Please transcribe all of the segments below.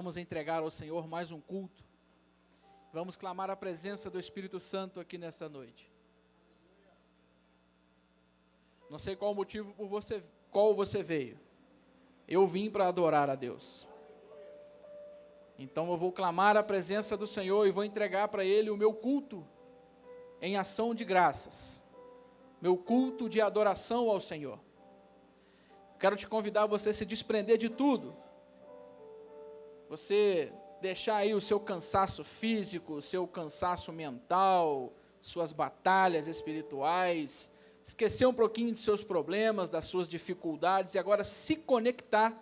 Vamos entregar ao Senhor mais um culto. Vamos clamar a presença do Espírito Santo aqui nessa noite. Não sei qual o motivo qual você veio. Eu vim para adorar a Deus. Então eu vou clamar a presença do Senhor e vou entregar para Ele o meu culto em ação de graças. Meu culto de adoração ao Senhor. Quero te convidar a você se desprender de tudo. Você deixar aí o seu cansaço físico, o seu cansaço mental, suas batalhas espirituais, esquecer um pouquinho de seus problemas, das suas dificuldades e agora se conectar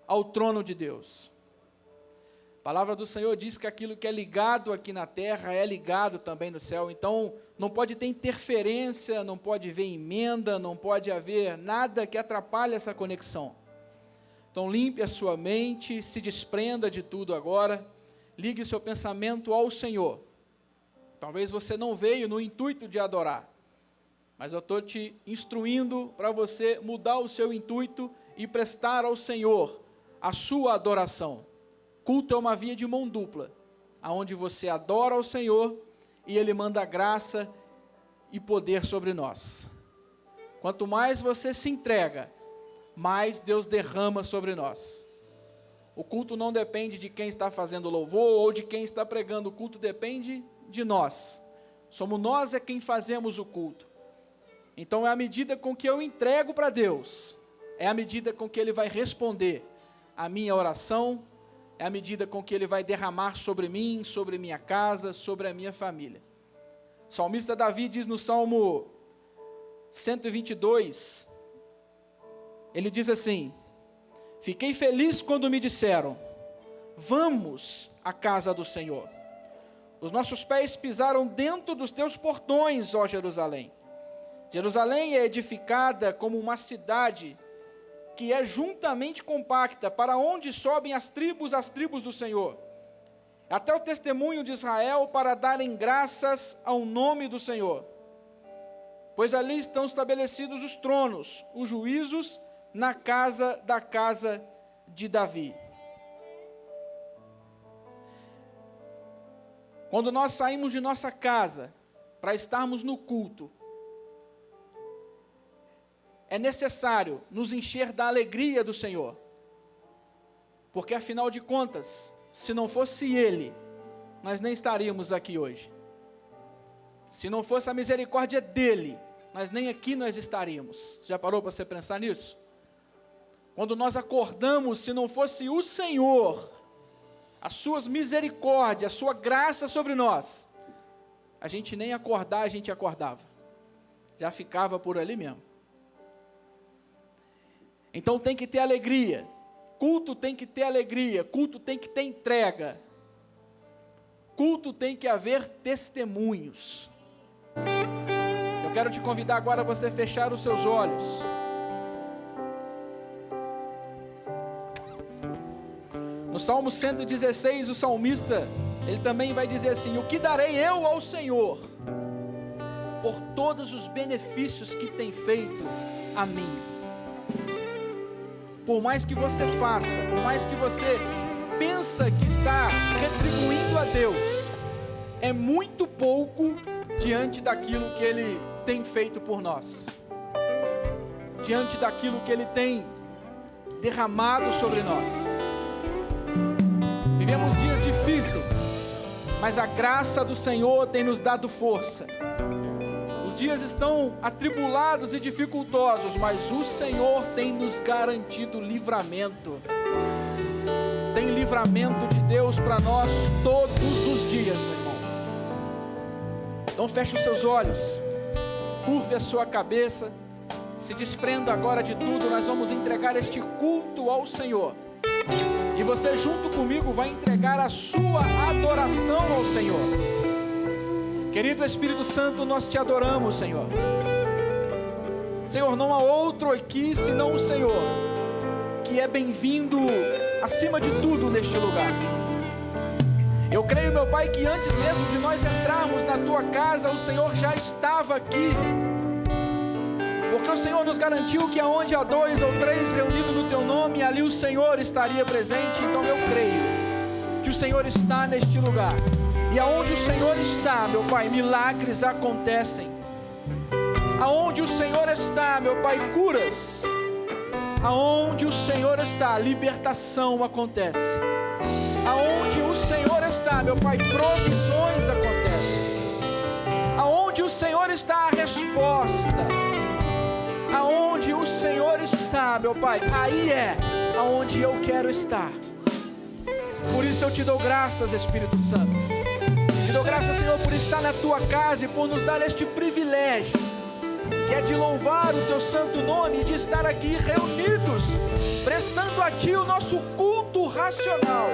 ao trono de Deus. A palavra do Senhor diz que aquilo que é ligado aqui na terra é ligado também no céu, então não pode ter interferência, não pode haver emenda, não pode haver nada que atrapalhe essa conexão. Então limpe a sua mente, se desprenda de tudo agora, ligue o seu pensamento ao Senhor. Talvez você não veio no intuito de adorar, mas eu estou te instruindo para você mudar o seu intuito e prestar ao Senhor a sua adoração. Culto é uma via de mão dupla, aonde você adora ao Senhor e Ele manda graça e poder sobre nós. Quanto mais você se entrega, mais Deus derrama sobre nós. O culto não depende de quem está fazendo louvor ou de quem está pregando, o culto depende de nós. Somos nós quem fazemos o culto. Então é a medida com que eu entrego para Deus, é a medida com que Ele vai responder a minha oração, é a medida com que Ele vai derramar sobre mim, sobre minha casa, sobre a minha família. O salmista Davi diz no Salmo 122, ele diz assim: fiquei feliz quando me disseram, vamos à casa do Senhor. Os nossos pés pisaram dentro dos teus portões, ó Jerusalém. Jerusalém é edificada como uma cidade que é juntamente compacta, para onde sobem as tribos do Senhor. Até o testemunho de Israel para darem graças ao nome do Senhor. Pois ali estão estabelecidos os tronos, os juízos, na casa de Davi. Quando nós saímos de nossa casa para estarmos no culto, é necessário nos encher da alegria do Senhor, porque afinal de contas, se não fosse Ele, nós nem estaríamos aqui hoje. Se não fosse a misericórdia dEle, nem aqui nós estaríamos. Já parou para você pensar nisso? Quando nós acordamos, se não fosse o Senhor, as suas misericórdias, a sua graça sobre nós, a gente nem acordar, a gente acordava. Já ficava por ali mesmo. Então tem que ter alegria. Culto tem que ter alegria. Culto tem que ter entrega. Culto tem que haver testemunhos. Eu quero te convidar agora a você fechar os seus olhos. No Salmo 116, o salmista, ele também vai dizer assim: o que darei eu ao Senhor, por todos os benefícios que tem feito a mim? Por mais que você faça, por mais que você pensa que está retribuindo a Deus, é muito pouco diante daquilo que Ele tem feito por nós, diante daquilo que Ele tem derramado sobre nós. Vivemos dias difíceis, mas a graça do Senhor tem nos dado força. Os dias estão atribulados e dificultosos, mas o Senhor tem nos garantido livramento. Tem livramento de Deus para nós todos os dias, meu irmão. Então feche os seus olhos, curve a sua cabeça, se desprenda agora de tudo. Nós vamos entregar este culto ao Senhor. E você junto comigo vai entregar a sua adoração ao Senhor. Querido Espírito Santo, nós te adoramos, Senhor. Senhor, não há outro aqui senão o Senhor, que é bem-vindo acima de tudo neste lugar. Eu creio, meu Pai, que antes mesmo de nós entrarmos na tua casa, o Senhor já estava aqui. Porque o Senhor nos garantiu que aonde há 2 ou 3 reunidos no teu nome, ali o Senhor estaria presente. Então eu creio o Senhor está neste lugar. E aonde o Senhor está, meu Pai, milagres acontecem. Aonde o Senhor está, meu Pai, curas. Aonde o Senhor está, libertação acontece. Aonde o Senhor está, meu Pai, provisões acontecem. Aonde o Senhor está, a resposta. Aonde o Senhor está, meu Pai, aí é aonde eu quero estar. Por isso eu te dou graças, Espírito Santo. Te dou graças, Senhor, por estar na tua casa e por nos dar este privilégio, que é de louvar o teu santo nome e de estar aqui reunidos, prestando a ti o nosso culto racional.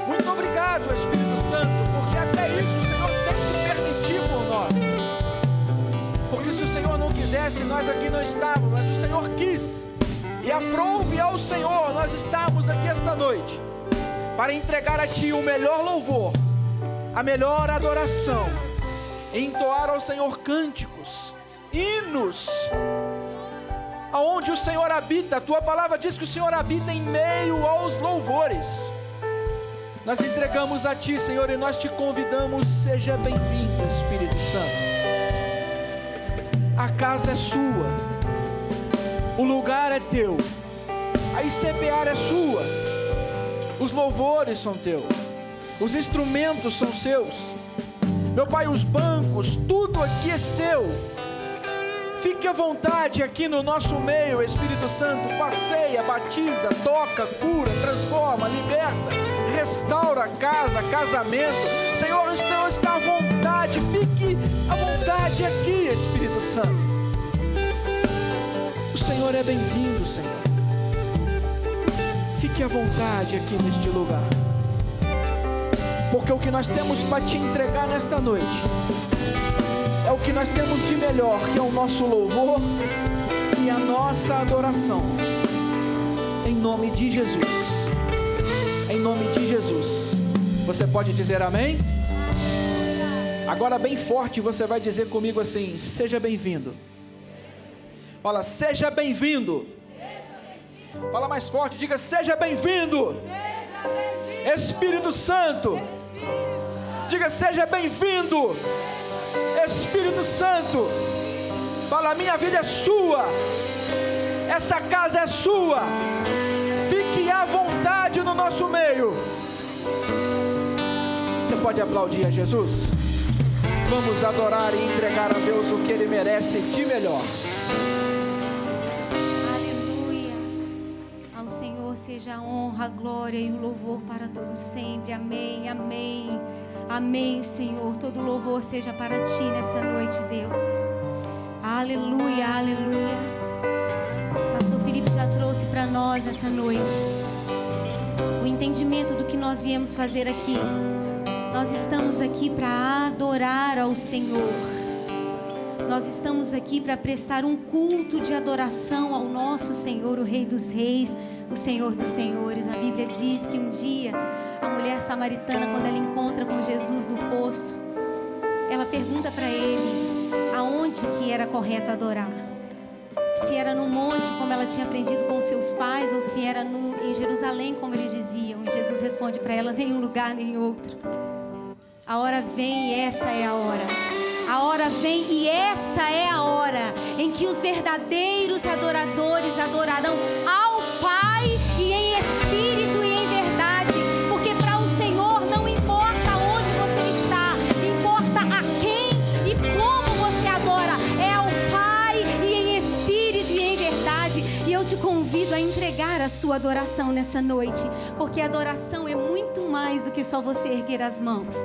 Muito obrigado, Espírito Santo, porque até isso o Senhor tem que permitir por nós. Porque se o Senhor não quisesse, nós aqui não estávamos, mas o Senhor quis. E aprove ao Senhor nós estamos aqui esta noite, para entregar a ti o melhor louvor, a melhor adoração, e entoar ao Senhor cânticos, hinos, aonde o Senhor habita. A tua palavra diz que o Senhor habita em meio aos louvores. Nós entregamos a ti, Senhor, e nós te convidamos, seja bem-vindo, Espírito Santo. A casa é sua, o lugar é teu, a ICPAR é sua, os louvores são teus, os instrumentos são seus, meu Pai, os bancos, tudo aqui é seu. Fique à vontade aqui no nosso meio, Espírito Santo. Passeia, batiza, toca, cura, transforma, liberta, restaura casa, casamento. Senhor, o Senhor está à vontade. Fique à vontade aqui, Espírito Santo. O Senhor é bem-vindo, Senhor. Fique à vontade aqui neste lugar, porque o que nós temos para te entregar nesta noite é o que nós temos de melhor, que é o nosso louvor e a nossa adoração. Em nome de Jesus. Em nome de Jesus. Você pode dizer amém? Agora bem forte você vai dizer comigo assim: seja bem-vindo. Fala, seja bem-vindo. Fala mais forte, diga: seja bem-vindo. Espírito Santo. Diga: seja bem-vindo. Espírito Santo, fala: minha vida é sua, essa casa é sua, fique à vontade no nosso meio. Você pode aplaudir a Jesus? Vamos adorar e entregar a Deus o que Ele merece de melhor. Aleluia. Ao Senhor seja a honra, a glória e o louvor para todos sempre. Amém, amém. Amém, Senhor. Todo louvor seja para ti nessa noite, Deus. Aleluia, aleluia. Pastor Felipe já trouxe para nós essa noite o entendimento do que nós viemos fazer aqui. Nós estamos aqui para adorar ao Senhor. Nós estamos aqui para prestar um culto de adoração ao nosso Senhor, o Rei dos Reis, o Senhor dos Senhores. A Bíblia diz que um dia a mulher samaritana, quando ela encontra com Jesus no poço, ela pergunta para ele aonde que era correto adorar. Se era no monte, como ela tinha aprendido com seus pais, ou se era em Jerusalém, como eles diziam. E Jesus responde para ela: nenhum lugar, nem outro. A hora vem e essa é a hora. A hora vem e essa é a hora em que os verdadeiros adoradores adorarão ao Pai e em espírito e em verdade. Porque para o Senhor não importa onde você está, importa a quem e como você adora. É ao Pai e em espírito e em verdade. E eu te convido a entregar a sua adoração nessa noite, porque adoração é muito mais do que só você erguer as mãos.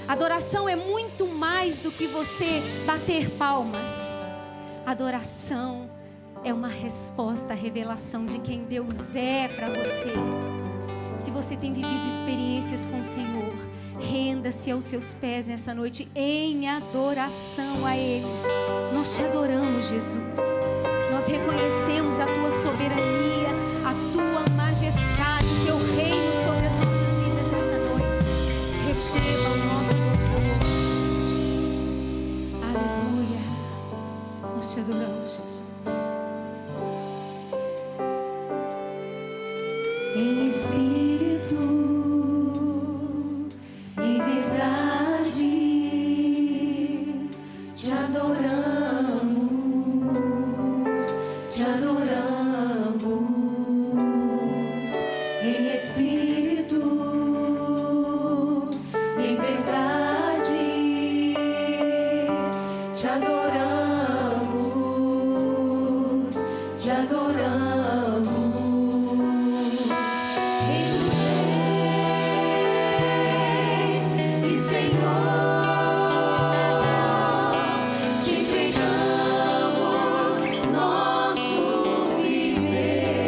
Adoração é muito mais do que você bater palmas. Adoração é uma resposta à revelação de quem Deus é para você. Se você tem vivido experiências com o Senhor, renda-se aos seus pés nessa noite em adoração a Ele. Nós te adoramos, Jesus. Nós reconhecemos a Tua soberania, a Tua majestade, o Teu reino sobre as nossas vidas nessa noite. Receba o nosso nós te adoramos, Jesus. Em espírito em espírito e em verdade, te adoramos, te adoramos. Rei dos reis e Senhor, te entregamos nosso viver.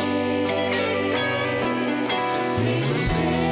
Rei dos reis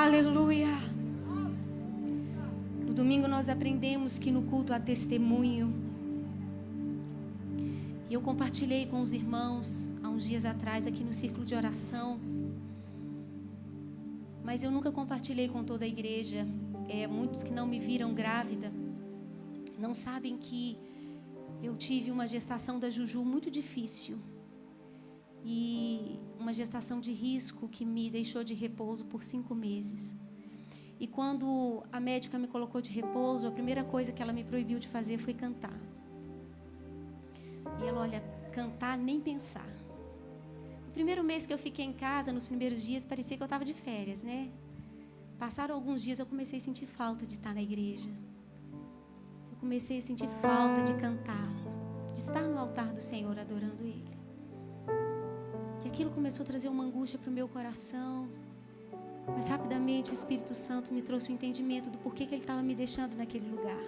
Aleluia. No domingo nós aprendemos que no culto há testemunho. E eu compartilhei com os irmãos há uns dias atrás aqui no círculo de oração. Mas eu nunca compartilhei com toda a igreja. Muitos que não me viram grávida não sabem que eu tive uma gestação da Juju muito difícil. E uma gestação de risco que me deixou de repouso por 5 meses. E quando a médica me colocou de repouso, a primeira coisa que ela me proibiu de fazer foi cantar. E ela, olha, cantar nem pensar. No primeiro mês que eu fiquei em casa, nos primeiros dias, parecia que eu estava de férias, né? Passaram alguns dias, eu comecei a sentir falta de estar na igreja. Eu comecei a sentir falta de cantar, de estar no altar do Senhor adorando Ele. E aquilo começou a trazer uma angústia para o meu coração. Mas rapidamente o Espírito Santo me trouxe o entendimento do porquê que Ele estava me deixando naquele lugar.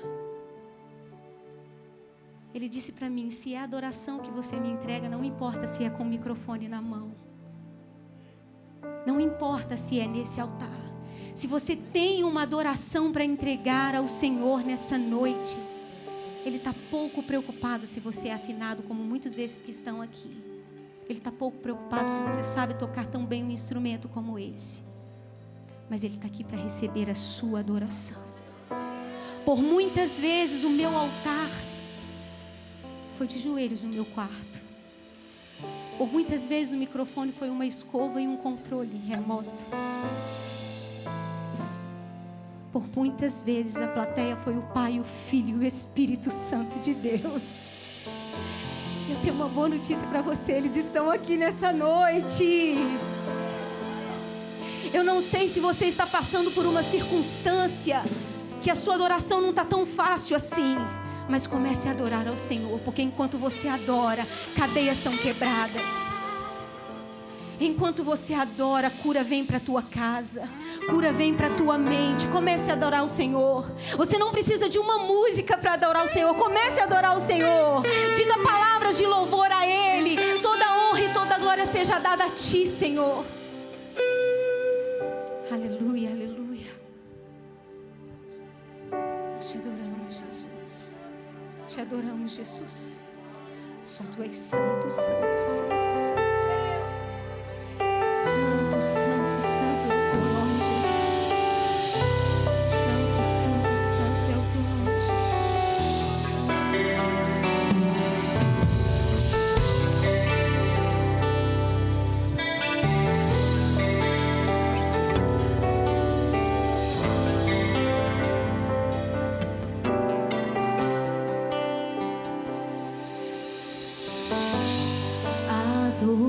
Ele disse para mim: se é a adoração que você me entrega, não importa se é com o microfone na mão. Não importa se é nesse altar. Se você tem uma adoração para entregar ao Senhor nessa noite, Ele está pouco preocupado se você é afinado como muitos desses que estão aqui. Ele está pouco preocupado se você sabe tocar tão bem um instrumento como esse. Mas Ele está aqui para receber a sua adoração. Por muitas vezes o meu altar foi de joelhos no meu quarto. Por muitas vezes o microfone foi uma escova e um controle remoto. Por muitas vezes a plateia foi o Pai, o Filho e o Espírito Santo de Deus. Eu tenho uma boa notícia para você, eles estão aqui nessa noite. Eu não sei se você está passando por uma circunstância que a sua adoração não está tão fácil assim. Mas comece a adorar ao Senhor, porque enquanto você adora, cadeias são quebradas. Enquanto você adora, cura vem para a tua casa, cura vem para a tua mente. Comece a adorar o Senhor. Você não precisa de uma música para adorar o Senhor. Comece a adorar o Senhor. Diga palavras de louvor a Ele. Toda honra e toda glória seja dada a Ti, Senhor. Aleluia, aleluia. Nós te adoramos, Jesus. Te adoramos, Jesus. Só Tu és santo, santo, santo, santo. Santo, santo, santo é o Teu nome, Jesus. Santo, santo, santo é o Teu nome, Adoro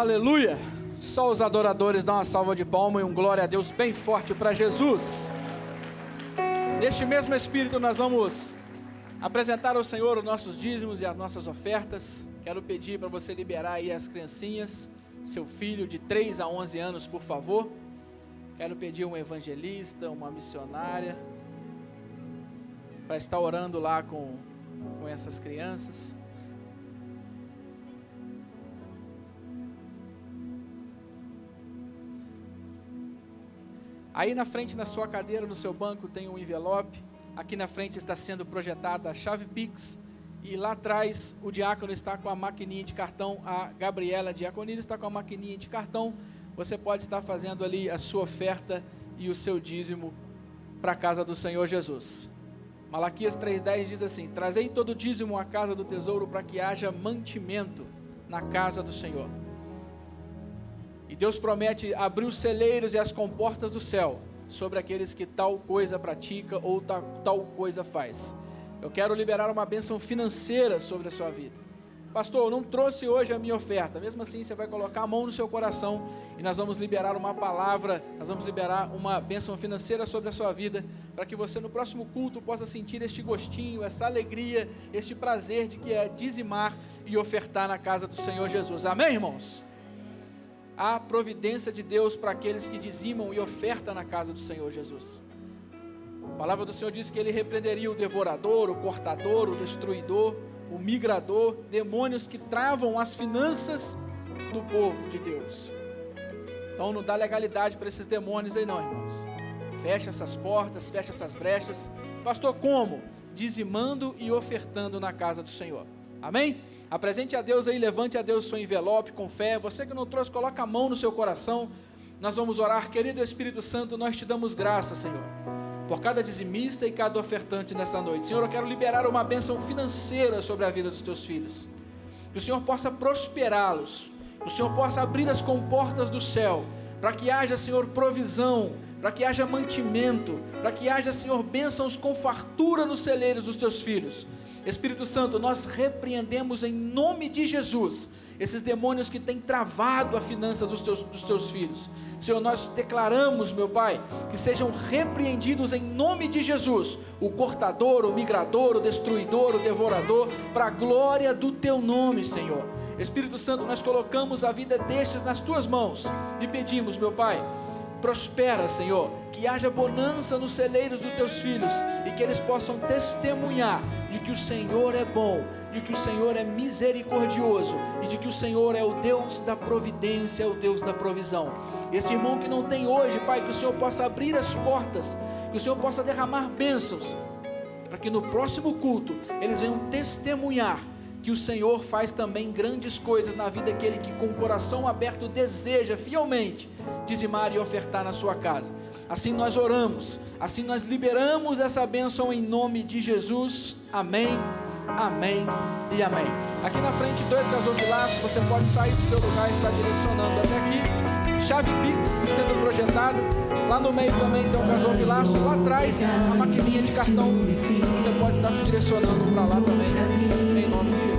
Aleluia! Só os adoradores dão uma salva de palmas e um glória a Deus bem forte para Jesus. Neste mesmo espírito nós vamos apresentar ao Senhor os nossos dízimos e as nossas ofertas. Quero pedir para você liberar aí as criancinhas, seu filho de 3 a 11 anos, por favor. Quero pedir um evangelista, uma missionária, para estar orando lá com essas crianças. Aí na frente, na sua cadeira, no seu banco, tem um envelope. Aqui na frente está sendo projetada a chave Pix. E lá atrás, o diácono está com a maquininha de cartão. A Gabriela Diaconisa está com a maquininha de cartão. Você pode estar fazendo ali a sua oferta e o seu dízimo para a casa do Senhor Jesus. Malaquias 3,10 diz assim: trazei todo o dízimo à casa do tesouro para que haja mantimento na casa do Senhor. E Deus promete abrir os celeiros e as comportas do céu sobre aqueles que tal coisa pratica ou tal coisa faz. Eu quero liberar uma bênção financeira sobre a sua vida. Pastor, eu não trouxe hoje a minha oferta. Mesmo assim, você vai colocar a mão no seu coração e nós vamos liberar uma palavra, nós vamos liberar uma bênção financeira sobre a sua vida, para que você no próximo culto possa sentir este gostinho, essa alegria, este prazer de que é dizimar e ofertar na casa do Senhor Jesus. Amém, irmãos? Há providência de Deus para aqueles que dizimam e ofertam na casa do Senhor Jesus. A palavra do Senhor diz que Ele repreenderia o devorador, o cortador, o destruidor, o migrador, demônios que travam as finanças do povo de Deus. Então não dá legalidade para esses demônios aí não, irmãos. Fecha essas portas, fecha essas brechas. Pastor, como? Dizimando e ofertando na casa do Senhor. Amém? Apresente a Deus aí, levante a Deus o seu envelope com fé. Você que não trouxe, coloca a mão no seu coração. Nós vamos orar. Querido Espírito Santo, nós te damos graça, Senhor, por cada dizimista e cada ofertante nessa noite. Senhor, eu quero liberar uma bênção financeira sobre a vida dos teus filhos. Que o Senhor possa prosperá-los. Que o Senhor possa abrir as comportas do céu, para que haja, Senhor, provisão, para que haja mantimento, para que haja, Senhor, bênçãos com fartura nos celeiros dos teus filhos. Espírito Santo, nós repreendemos em nome de Jesus esses demônios que têm travado a finança dos teus filhos. Senhor, nós declaramos, meu Pai, que sejam repreendidos em nome de Jesus o cortador, o migrador, o destruidor, o devorador, para a glória do teu nome, Senhor. Espírito Santo, nós colocamos a vida destes nas tuas mãos e pedimos, meu Pai, prospera, Senhor, que haja bonança nos celeiros dos teus filhos e que eles possam testemunhar de que o Senhor é bom, de que o Senhor é misericordioso e de que o Senhor é o Deus da providência, é o Deus da provisão. Este irmão que não tem hoje, Pai, que o Senhor possa abrir as portas, que o Senhor possa derramar bênçãos, para que no próximo culto eles venham testemunhar que o Senhor faz também grandes coisas na vida daquele que com o coração aberto deseja fielmente dizimar e ofertar na sua casa. Assim nós oramos, assim nós liberamos essa bênção em nome de Jesus. Amém, amém e amém. Aqui na frente 2 gasofilaços, você pode sair do seu lugar e estar direcionando até aqui. Chave Pix sendo projetado. Lá no meio também tem um gasofilaço. Lá atrás a maquininha de cartão. Você pode estar se direcionando para lá também, em nome de Jesus.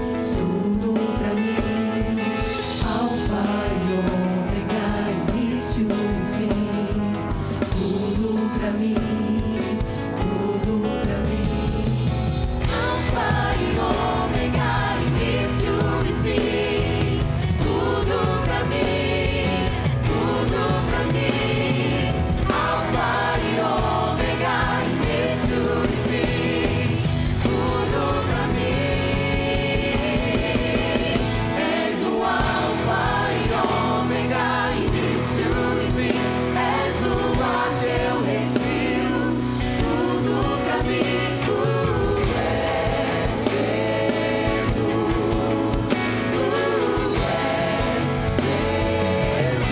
Tudo pra mim, Alfa e Ômega, início e fim. Tudo pra mim, tudo pra mim. Alfa e Ômega, início e fim. Tudo pra mim, tudo pra mim. Alfa e Ômega, início e fim. Tudo pra mim. És o Alfa e Ômega, início e fim. És o ar que eu respiro. Tudo pra mim, tu és Jesus. Tu és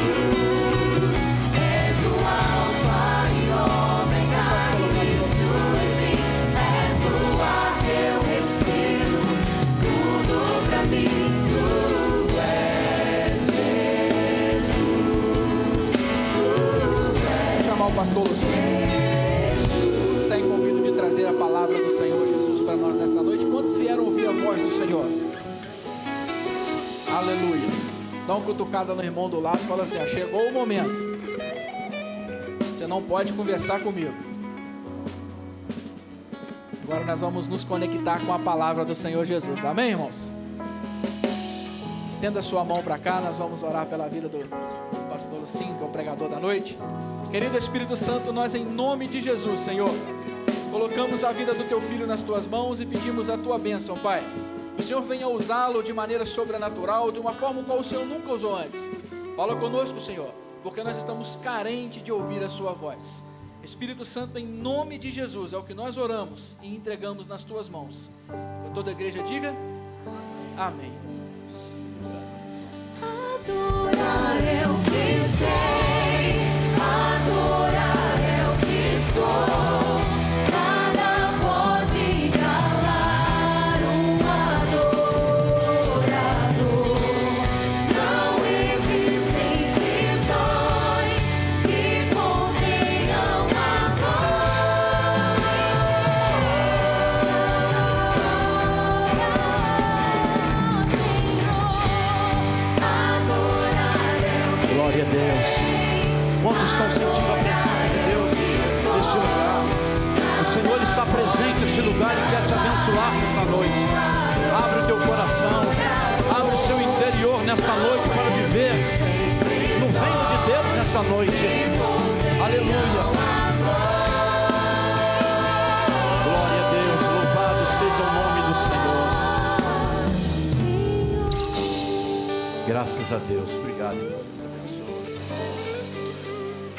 Jesus. És o Alfa e Ômega, início e fim. És o ar que eu respiro. Tudo pra mim, tu és Jesus. Vou chamar o pastor Luciano, está incumbido de trazer a palavra do Senhor Jesus para nós nessa noite. Quantos vieram ouvir a voz do Senhor? Aleluia. Dá uma cutucada no irmão do lado e fala assim: ó, chegou o momento. Você não pode conversar comigo. Agora nós vamos nos conectar com a palavra do Senhor Jesus. Amém, irmãos? Estenda a sua mão para cá, nós vamos orar pela vida do pastor Lucinho, que é o pregador da noite. Querido Espírito Santo, nós em nome de Jesus, Senhor, colocamos a vida do teu filho nas tuas mãos e pedimos a tua bênção, Pai. Que o Senhor venha usá-lo de maneira sobrenatural, de uma forma qual o Senhor nunca usou antes. Fala conosco, Senhor, porque nós estamos carentes de ouvir a sua voz. Espírito Santo, em nome de Jesus, é o que nós oramos e entregamos nas tuas mãos. Toda a igreja diga amém. Adorar é o que sei, adorar é o que sou. Nada pode calar adorador. Não existem prisões que contenham a voz. Glória a Deus. Quantos estão sentindo a presença de Deus neste lugar? O Senhor está presente neste lugar e quer te abençoar nesta noite. Abre o teu coração, abre o seu interior nesta noite para viver no reino de Deus nesta noite. Aleluia. Glória a Deus, louvado seja o nome do Senhor. Graças a Deus, obrigado, irmão.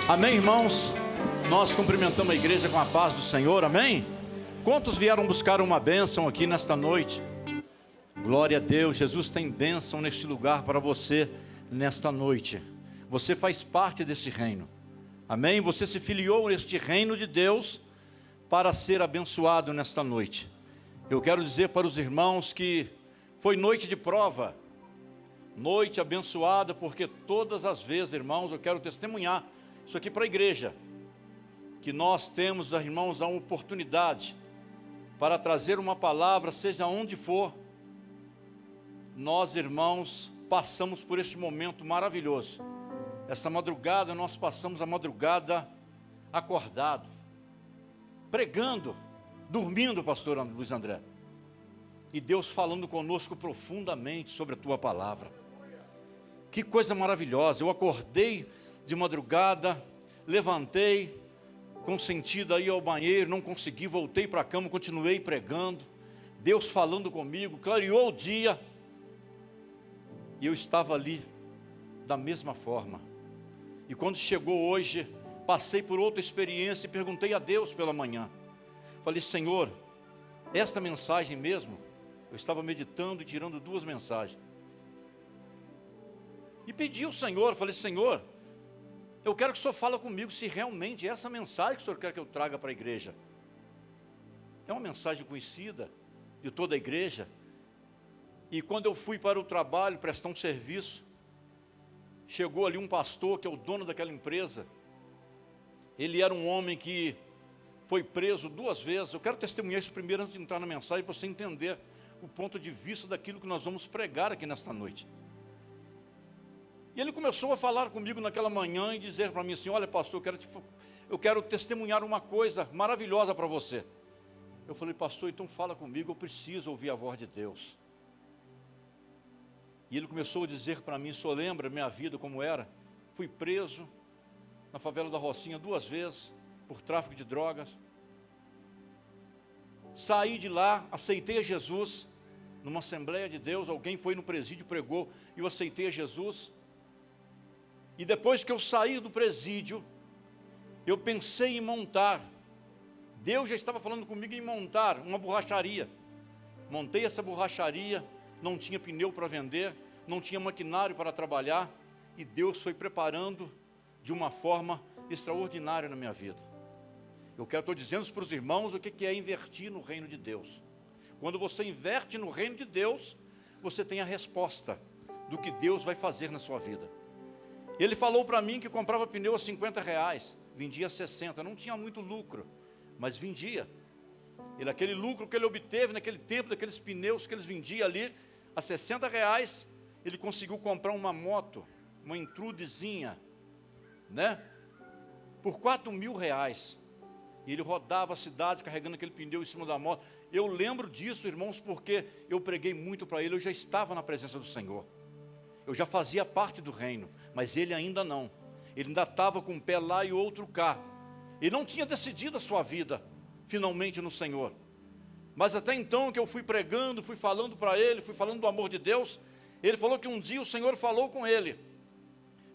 Amém, irmãos? Nós cumprimentamos a igreja com a paz do Senhor, amém? Quantos vieram buscar uma bênção aqui nesta noite? Glória a Deus, Jesus tem bênção neste lugar para você nesta noite. Você faz parte desse reino, amém? Você se filiou neste reino de Deus para ser abençoado nesta noite. Eu quero dizer para os irmãos que foi noite de prova, noite abençoada, porque todas as vezes, irmãos, eu quero testemunhar isso aqui para a igreja, que nós temos, irmãos, a oportunidade para trazer uma palavra, seja onde for. Nós, irmãos, passamos por este momento maravilhoso. Essa madrugada, nós passamos a madrugada acordado, pregando, dormindo, pastor Luiz André, e Deus falando conosco profundamente sobre a tua palavra. Que coisa maravilhosa. Eu acordei de madrugada, levantei, com sentido aí ao banheiro, não consegui, voltei para a cama, continuei pregando, Deus falando comigo, clareou o dia, e eu estava ali, da mesma forma. E quando chegou hoje, passei por outra experiência e perguntei a Deus pela manhã, falei: Senhor, esta mensagem mesmo, eu estava meditando e tirando 2 mensagens, e pedi ao Senhor, falei: Senhor, eu quero que o Senhor fale comigo se realmente é essa mensagem que o Senhor quer que eu traga para a igreja. É uma mensagem conhecida de toda a igreja. E quando eu fui para o trabalho, prestar um serviço, chegou ali um pastor, que é o dono daquela empresa. Ele era um homem que foi preso 2 vezes. Eu quero testemunhar isso primeiro antes de entrar na mensagem, para você entender o ponto de vista daquilo que nós vamos pregar aqui nesta noite. E ele começou a falar comigo naquela manhã e dizer para mim assim: olha, pastor, eu quero testemunhar uma coisa maravilhosa para você. Eu falei: pastor, então fala comigo, eu preciso ouvir a voz de Deus. E ele começou a dizer para mim: o senhor lembra minha vida como era? Fui preso na favela da Rocinha 2 vezes por tráfico de drogas. Saí de lá, aceitei a Jesus numa Assembleia de Deus. Alguém foi no presídio, pregou, e eu aceitei a Jesus. E depois que eu saí do presídio, eu pensei em montar. Deus já estava falando comigo em montar uma borracharia. Montei essa borracharia, não tinha pneu para vender, não tinha maquinário para trabalhar, e Deus foi preparando de uma forma extraordinária na minha vida. Eu estou dizendo para os irmãos o que é invertir no reino de Deus. Quando você inverte no reino de Deus, você tem a resposta do que Deus vai fazer na sua vida. Ele falou para mim que comprava pneu a R$50, vendia a 60, não tinha muito lucro, mas vendia. Aquele lucro que ele obteve naquele tempo, daqueles pneus que eles vendiam ali a R$60, ele conseguiu comprar uma moto, uma Intrudezinha, né? Por R$4.000. E ele rodava a cidade carregando aquele pneu em cima da moto. Eu lembro disso, irmãos, porque eu preguei muito para ele, eu já estava na presença do Senhor. Eu já fazia parte do reino, mas ele ainda não. Ele ainda estava com um pé lá e outro cá. Ele não tinha decidido a sua vida, finalmente, no Senhor. Mas até então que eu fui pregando, fui falando para ele, fui falando do amor de Deus, ele falou que um dia o Senhor falou com ele.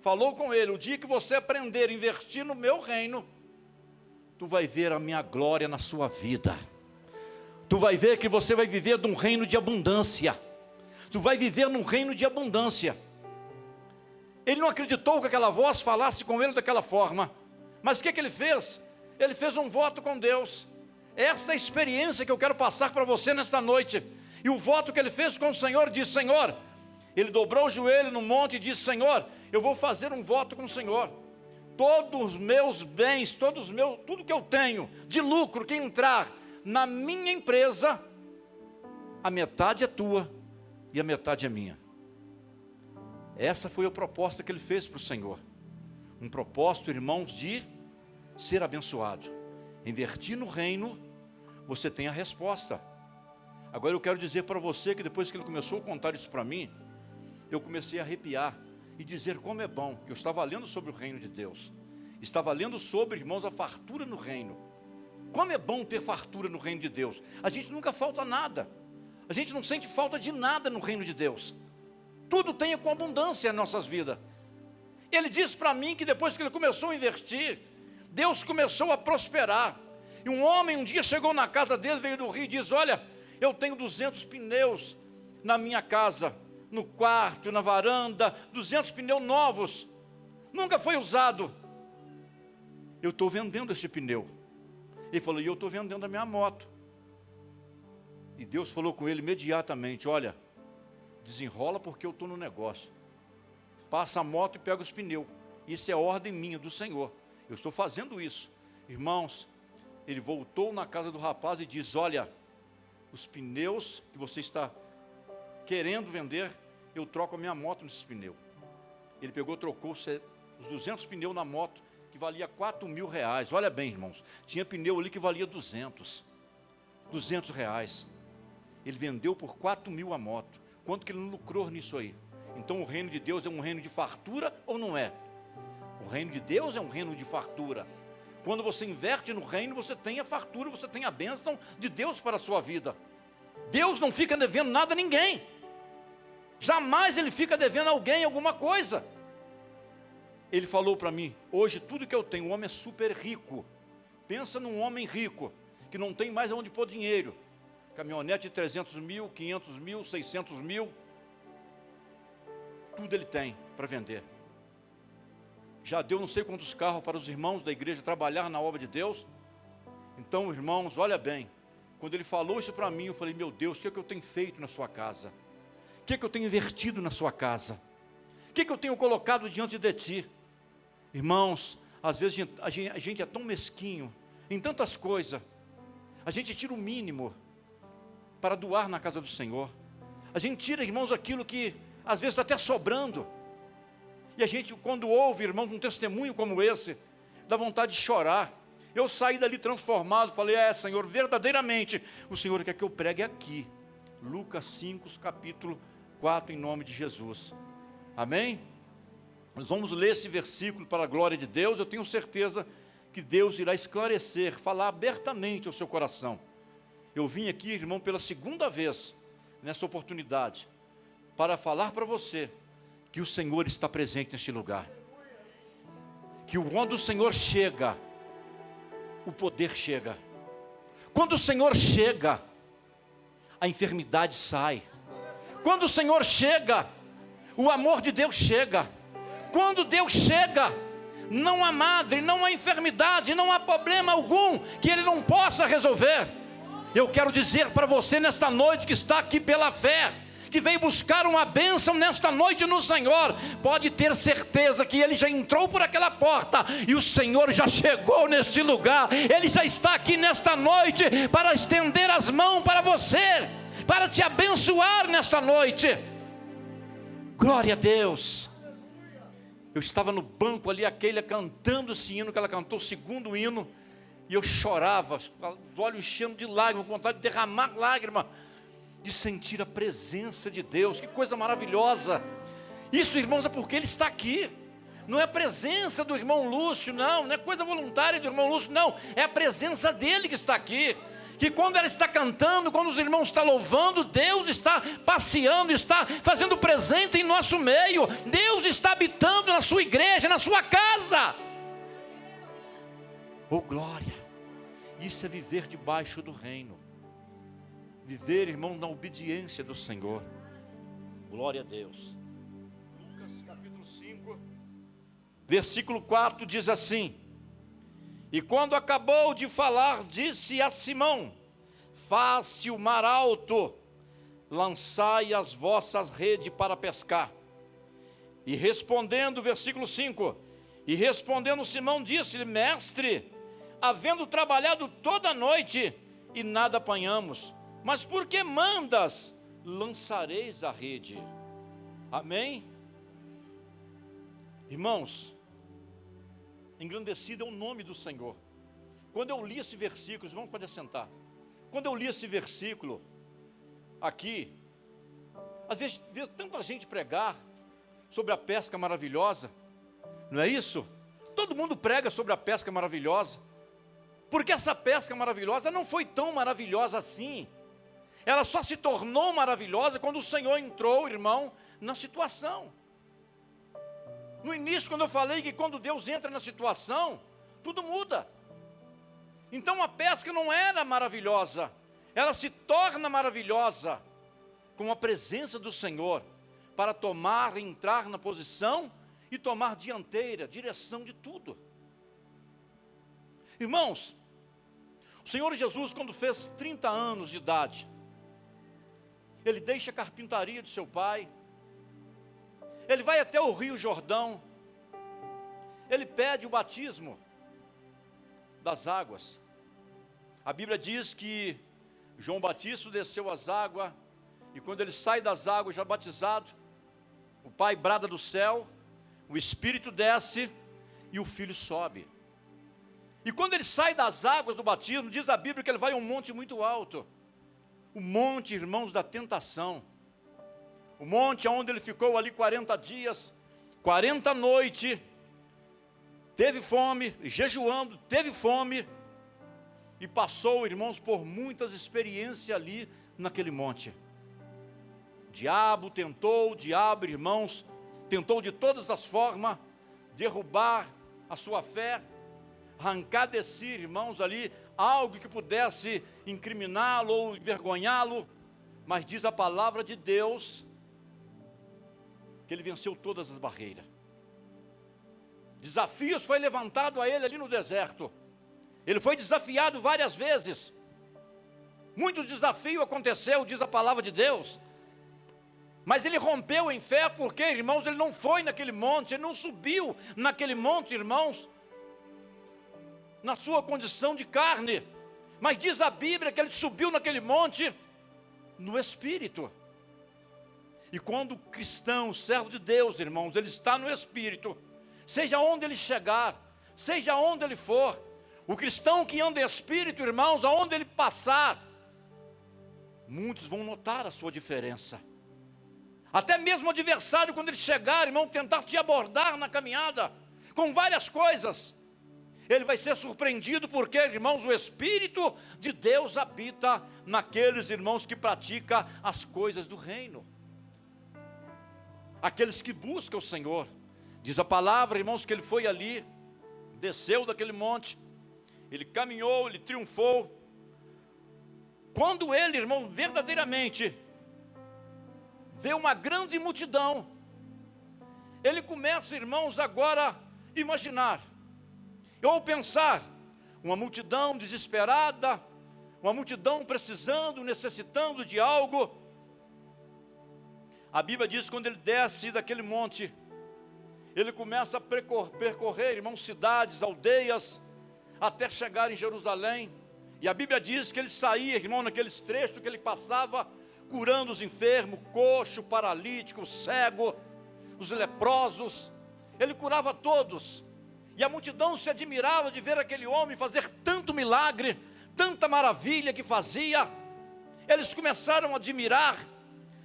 Falou com ele, o dia que você aprender a investir no meu reino, tu vai ver a minha glória na sua vida. Tu vai ver que você vai viver num reino de abundância. Tu vai viver num reino de abundância. Ele não acreditou que aquela voz falasse com ele daquela forma. Mas o que ele fez? Ele fez um voto com Deus. Essa é a experiência que eu quero passar para você nesta noite. E o voto que ele fez com o Senhor, disse: Senhor, ele dobrou o joelho no monte e disse: Senhor, eu vou fazer um voto com o Senhor. Todos os meus bens, tudo que eu tenho de lucro que entrar na minha empresa, a metade é tua e a metade é minha. Essa foi a proposta que ele fez para o Senhor. Um propósito, irmãos, de ser abençoado. Invertir no reino, você tem a resposta. Agora eu quero dizer para você que depois que ele começou a contar isso para mim, eu comecei a arrepiar e dizer como é bom. Eu estava lendo sobre o reino de Deus. Estava lendo sobre, irmãos, a fartura no reino. Como é bom ter fartura no reino de Deus. A gente nunca falta nada. A gente não sente falta de nada no reino de Deus. Tudo tem com abundância em nossas vidas. Ele disse para mim que depois que ele começou a investir, Deus começou a prosperar. E um homem um dia chegou na casa dele, veio do Rio e disse: olha, eu tenho 200 pneus na minha casa, no quarto, na varanda, 200 pneus novos, nunca foi usado. Eu estou vendendo esse pneu. Ele falou: e eu estou vendendo a minha moto. E Deus falou com ele imediatamente: olha, desenrola porque eu estou no negócio. Passa a moto e pega os pneus. Isso é ordem minha, do Senhor. Eu estou fazendo isso. Irmãos, ele voltou na casa do rapaz e diz: olha, os pneus que você está querendo vender, eu troco a minha moto nesses pneus. Ele pegou, trocou os 200 pneus na moto, que valia R$4.000. Olha bem, irmãos, tinha pneu ali que valia 200 reais. Ele vendeu por 4.000 a moto. Quanto que ele não lucrou nisso aí? Então o reino de Deus é um reino de fartura ou não é? O reino de Deus é um reino de fartura. Quando você inverte no reino, você tem a fartura, você tem a bênção de Deus para a sua vida. Deus não fica devendo nada a ninguém. Jamais ele fica devendo a alguém alguma coisa. Ele falou para mim: hoje tudo que eu tenho, o homem é super rico. Pensa num homem rico, que não tem mais aonde pôr dinheiro. Caminhonete de 300 mil, 500 mil, 600 mil. Tudo ele tem para vender. Já deu não sei quantos carros para os irmãos da igreja trabalhar na obra de Deus. Então, irmãos, olha bem. Quando ele falou isso para mim, eu falei: meu Deus, o que é que eu tenho feito na sua casa? O que é que eu tenho invertido na sua casa? O que é que eu tenho colocado diante de ti? Irmãos, às vezes a gente é tão mesquinho em tantas coisas. A gente tira o mínimo para doar na casa do Senhor. A gente tira, irmãos, aquilo que às vezes está até sobrando. E a gente, quando ouve, irmãos, um testemunho como esse, dá vontade de chorar. Eu saí dali transformado, falei: Senhor, verdadeiramente o Senhor quer que eu pregue aqui. Lucas 5, capítulo 4, em nome de Jesus. Amém? Nós vamos ler esse versículo para a glória de Deus. Eu tenho certeza que Deus irá esclarecer, falar abertamente ao seu coração. Eu vim aqui, irmão, pela segunda vez, nessa oportunidade, para falar para você que o Senhor está presente neste lugar. Que quando o Senhor chega, o poder chega. Quando o Senhor chega, a enfermidade sai. Quando o Senhor chega, o amor de Deus chega. Quando Deus chega, não há madre, não há enfermidade, não há problema algum que Ele não possa resolver. Eu quero dizer para você nesta noite que está aqui pela fé, que veio buscar uma bênção nesta noite no Senhor, pode ter certeza que Ele já entrou por aquela porta, e o Senhor já chegou neste lugar. Ele já está aqui nesta noite, para estender as mãos para você, para te abençoar nesta noite. Glória a Deus. Eu estava no banco ali, aquele cantando esse hino, que ela cantou o segundo hino, e eu chorava, os olhos enchendo de lágrimas, com vontade de derramar lágrima, de sentir a presença de Deus. Que coisa maravilhosa. Isso, irmãos, é porque Ele está aqui. Não é a presença do irmão Lúcio, não é coisa voluntária do irmão Lúcio, não, é a presença dele que está aqui. Que quando ela está cantando, quando os irmãos estão louvando, Deus está passeando, está fazendo presente em nosso meio. Deus está habitando na sua igreja, na sua casa. Oh glória! Isso é viver debaixo do reino. Viver, irmão, na obediência do Senhor. Glória a Deus. Lucas capítulo 5, versículo 4 diz assim: e quando acabou de falar, disse a Simão: faz-se o mar alto, lançai as vossas redes para pescar. E respondendo, versículo 5, e respondendo Simão disse-lhe: mestre, havendo trabalhado toda a noite e nada apanhamos, mas por que mandas? Lançareis a rede. Amém? Irmãos, engrandecido é o nome do Senhor. Quando eu li esse versículo, irmãos, pode assentar. Quando eu li esse versículo aqui, às vezes vejo tanta gente pregar sobre a pesca maravilhosa, não é isso? Todo mundo prega sobre a pesca maravilhosa, porque essa pesca maravilhosa não foi tão maravilhosa assim. Ela só se tornou maravilhosa quando o Senhor entrou, irmão, na situação. No início, quando eu falei que quando Deus entra na situação, tudo muda. Então a pesca não era maravilhosa, ela se torna maravilhosa com a presença do Senhor, para entrar na posição e tomar direção de tudo. Irmãos, o Senhor Jesus, quando fez 30 anos de idade, Ele deixa a carpintaria de seu pai, Ele vai até o Rio Jordão, Ele pede o batismo das águas. A Bíblia diz que João Batista desceu as águas, e quando ele sai das águas já batizado, o Pai brada do céu, o Espírito desce e o Filho sobe. E quando ele sai das águas do batismo, diz a Bíblia que ele vai a um monte muito alto, o monte, irmãos, da tentação. O monte onde ele ficou ali 40 dias, 40 noites, teve fome, jejuando, teve fome, e passou, irmãos, por muitas experiências ali naquele monte. O diabo, irmãos, tentou de todas as formas derrubar a sua fé, arrancar de si, irmãos, ali algo que pudesse incriminá-lo ou envergonhá-lo, mas diz a palavra de Deus que ele venceu todas as barreiras. Desafios foi levantado a ele ali no deserto. Ele foi desafiado várias vezes. Muito desafio aconteceu, diz a palavra de Deus. Mas ele rompeu em fé porque, irmãos, ele não foi naquele monte, ele não subiu naquele monte, irmãos, na sua condição de carne. Mas diz a Bíblia que ele subiu naquele monte no Espírito. E quando o cristão, o servo de Deus, irmãos, ele está no Espírito, seja onde ele chegar, seja onde ele for, o cristão que anda em Espírito, irmãos, aonde ele passar, muitos vão notar a sua diferença. Até mesmo o adversário, quando ele chegar, irmão, tentar te abordar na caminhada, com várias coisas, ele vai ser surpreendido, porque, irmãos, o Espírito de Deus habita naqueles, irmãos, que praticam as coisas do reino. Aqueles que buscam o Senhor. Diz a palavra, irmãos, que ele foi ali, desceu daquele monte, ele caminhou, ele triunfou. Quando ele, irmão, verdadeiramente vê uma grande multidão, ele começa, irmãos, agora a imaginar, ou pensar, uma multidão desesperada, uma multidão precisando, necessitando de algo. A Bíblia diz que quando ele desce daquele monte, ele começa a percorrer, irmãos, cidades, aldeias, até chegar em Jerusalém. E a Bíblia diz que ele saía, irmão, naqueles trechos que ele passava, curando os enfermos, coxo, paralítico, cego. os leprosos, ele curava todos. E a multidão se admirava de ver aquele homem fazer tanto milagre, tanta maravilha que fazia. Eles começaram a admirar.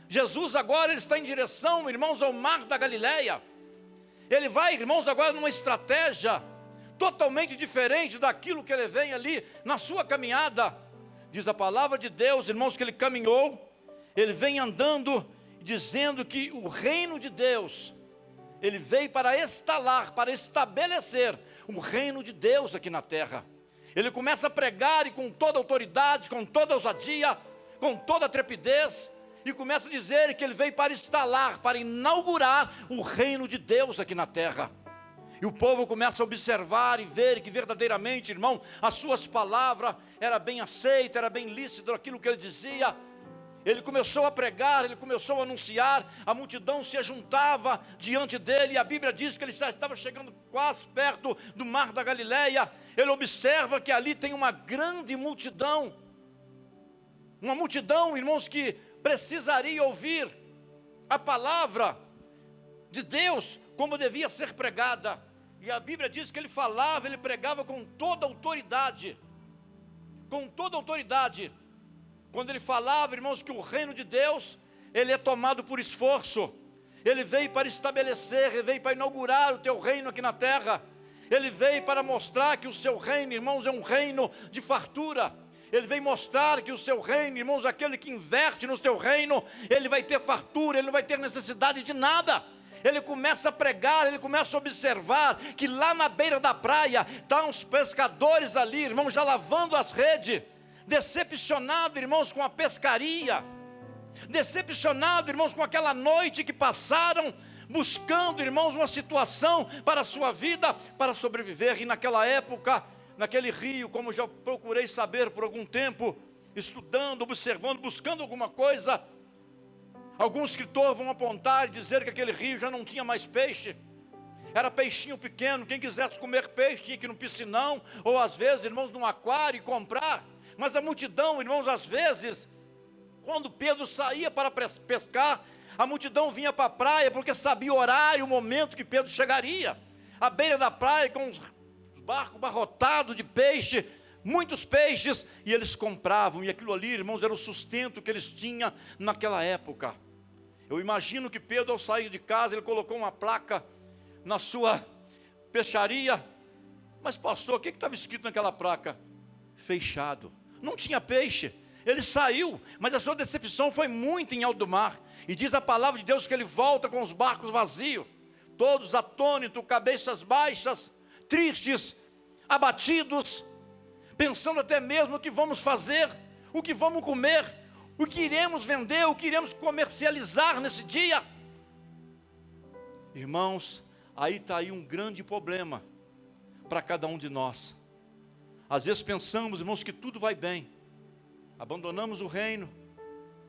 Jesus agora ele está em direção, irmãos, ao mar da Galileia. Ele vai, irmãos, agora numa estratégia totalmente diferente daquilo que ele vem ali na sua caminhada. Diz a palavra de Deus, irmãos, que ele caminhou, ele vem andando, dizendo que o reino de Deus, ele veio para instalar, para estabelecer o reino de Deus aqui na terra. Ele começa a pregar e com toda autoridade, com toda ousadia, com toda trepidez, e começa a dizer que ele veio para instalar, para inaugurar o reino de Deus aqui na terra. E o povo começa a observar e ver que verdadeiramente, irmão, as suas palavras era bem aceita, era bem lícito aquilo que ele dizia. Ele começou a pregar, ele começou a anunciar, a multidão se juntava diante dele, e a Bíblia diz que ele já estava chegando quase perto do mar da Galileia. Ele observa que ali tem uma grande multidão, uma multidão, irmãos, que precisaria ouvir a palavra de Deus como devia ser pregada. E a Bíblia diz que ele falava, ele pregava com toda autoridade, com toda autoridade. Quando ele falava, irmãos, que o reino de Deus, ele é tomado por esforço. Ele veio para estabelecer, ele veio para inaugurar o teu reino aqui na terra. Ele veio para mostrar que o seu reino, irmãos, é um reino de fartura. Ele veio mostrar que o seu reino, irmãos, aquele que investe no teu reino, ele vai ter fartura, ele não vai ter necessidade de nada. Ele começa a pregar, ele começa a observar que lá na beira da praia, estão uns pescadores ali, irmãos, já lavando as redes. Decepcionado, irmãos, com a pescaria, decepcionado, irmãos, com aquela noite que passaram, buscando, irmãos, uma situação para a sua vida, para sobreviver. E naquela época, naquele rio, como já procurei saber por algum tempo, estudando, observando, buscando alguma coisa, alguns escritores vão apontar e dizer que aquele rio já não tinha mais peixe. Era peixinho pequeno, quem quisesse comer peixe tinha que ir no piscinão, ou às vezes, irmãos, num aquário e comprar. Mas a multidão, irmãos, às vezes, quando Pedro saía para pescar, a multidão vinha para a praia, porque sabia o horário, o momento que Pedro chegaria. À beira da praia, com os barcos abarrotados de peixe, muitos peixes, e eles compravam, e aquilo ali, irmãos, era o sustento que eles tinham naquela época. Eu imagino que Pedro, ao sair de casa, ele colocou uma placa na sua peixaria. Mas pastor, o que estava escrito naquela placa? Fechado. Não tinha peixe. Ele saiu, mas a sua decepção foi muito em alto mar. E diz a palavra de Deus que ele volta com os barcos vazios, todos atônitos, cabeças baixas, tristes, abatidos, pensando até mesmo o que vamos fazer, o que vamos comer, o que iremos vender, o que iremos comercializar nesse dia. Irmãos, aí está aí um grande problema para cada um de nós. Às vezes pensamos, irmãos, que tudo vai bem, abandonamos o reino,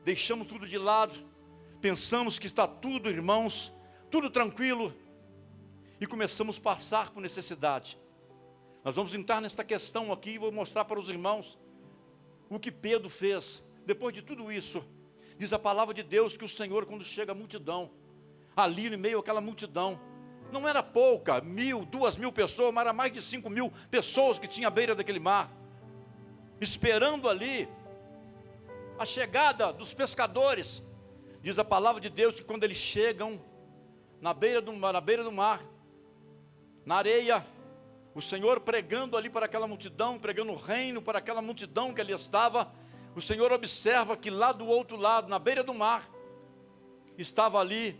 deixamos tudo de lado, pensamos que está tudo, irmãos, tudo tranquilo, e começamos a passar por necessidade. Nós vamos entrar nesta questão aqui e vou mostrar para os irmãos o que Pedro fez. Depois de tudo isso, diz a palavra de Deus que o Senhor, quando chega a multidão, ali no meio daquela multidão, não era pouca, 1.000, 2.000 pessoas, mas era mais de 5.000 pessoas que tinha à beira daquele mar, esperando ali a chegada dos pescadores. Diz a palavra de Deus que quando eles chegam na beira do mar, na areia, o Senhor pregando ali para aquela multidão, pregando o reino para aquela multidão que ali estava, o Senhor observa que lá do outro lado, na beira do mar, estava ali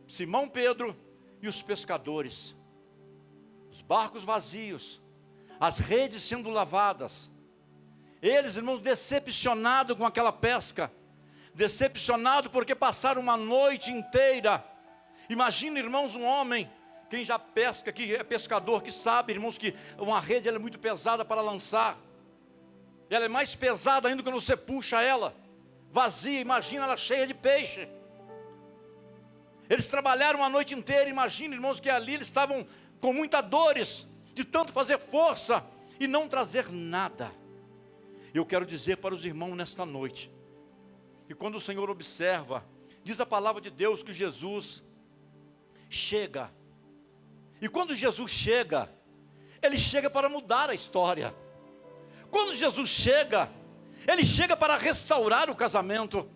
Simão Pedro e os pescadores, os barcos vazios, as redes sendo lavadas. Eles, irmãos, decepcionados com aquela pesca, decepcionados porque passaram uma noite inteira. Imagina, irmãos, um homem, quem já pesca, que é pescador, que sabe, irmãos, que uma rede ela é muito pesada para lançar. Ela é mais pesada ainda quando você puxa ela vazia, imagina ela cheia de peixe. Eles trabalharam a noite inteira, imagina, irmãos, que ali eles estavam com muitas dores, de tanto fazer força e não trazer nada. Eu quero dizer para os irmãos nesta noite, que quando o Senhor observa, diz a palavra de Deus que Jesus, chega. E quando Jesus chega, Ele chega para mudar a história. Quando Jesus chega, Ele chega para restaurar o casamento.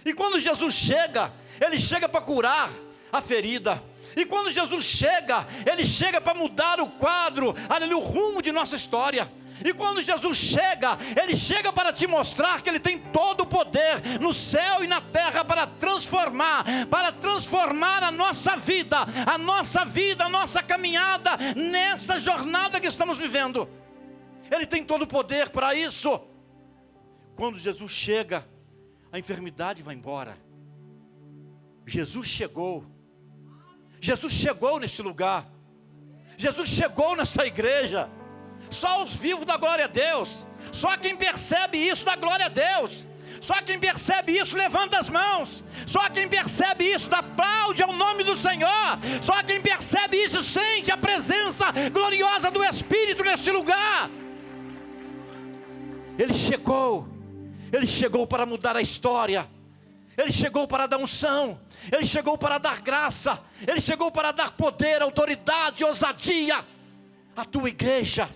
E quando Jesus chega, Ele chega para curar a ferida. E quando Jesus chega, Ele chega para mudar o quadro, aleluia, o rumo de nossa história. E quando Jesus chega, Ele chega para te mostrar que Ele tem todo o poder no céu e na terra para transformar a nossa vida, a nossa caminhada nessa jornada que estamos vivendo. Ele tem todo o poder para isso. Quando Jesus chega, a enfermidade vai embora. Jesus chegou neste lugar. Jesus chegou nessa igreja. Só os vivos dá glória a Deus. Só quem percebe isso dá glória a Deus. Só quem percebe isso levanta as mãos. Só quem percebe isso aplaude ao nome do Senhor. Só quem percebe isso sente a presença gloriosa do Espírito neste lugar. Ele chegou para mudar a história. Ele chegou para dar unção. Ele chegou para dar graça. Ele chegou para dar poder, autoridade, ousadia. A tua igreja,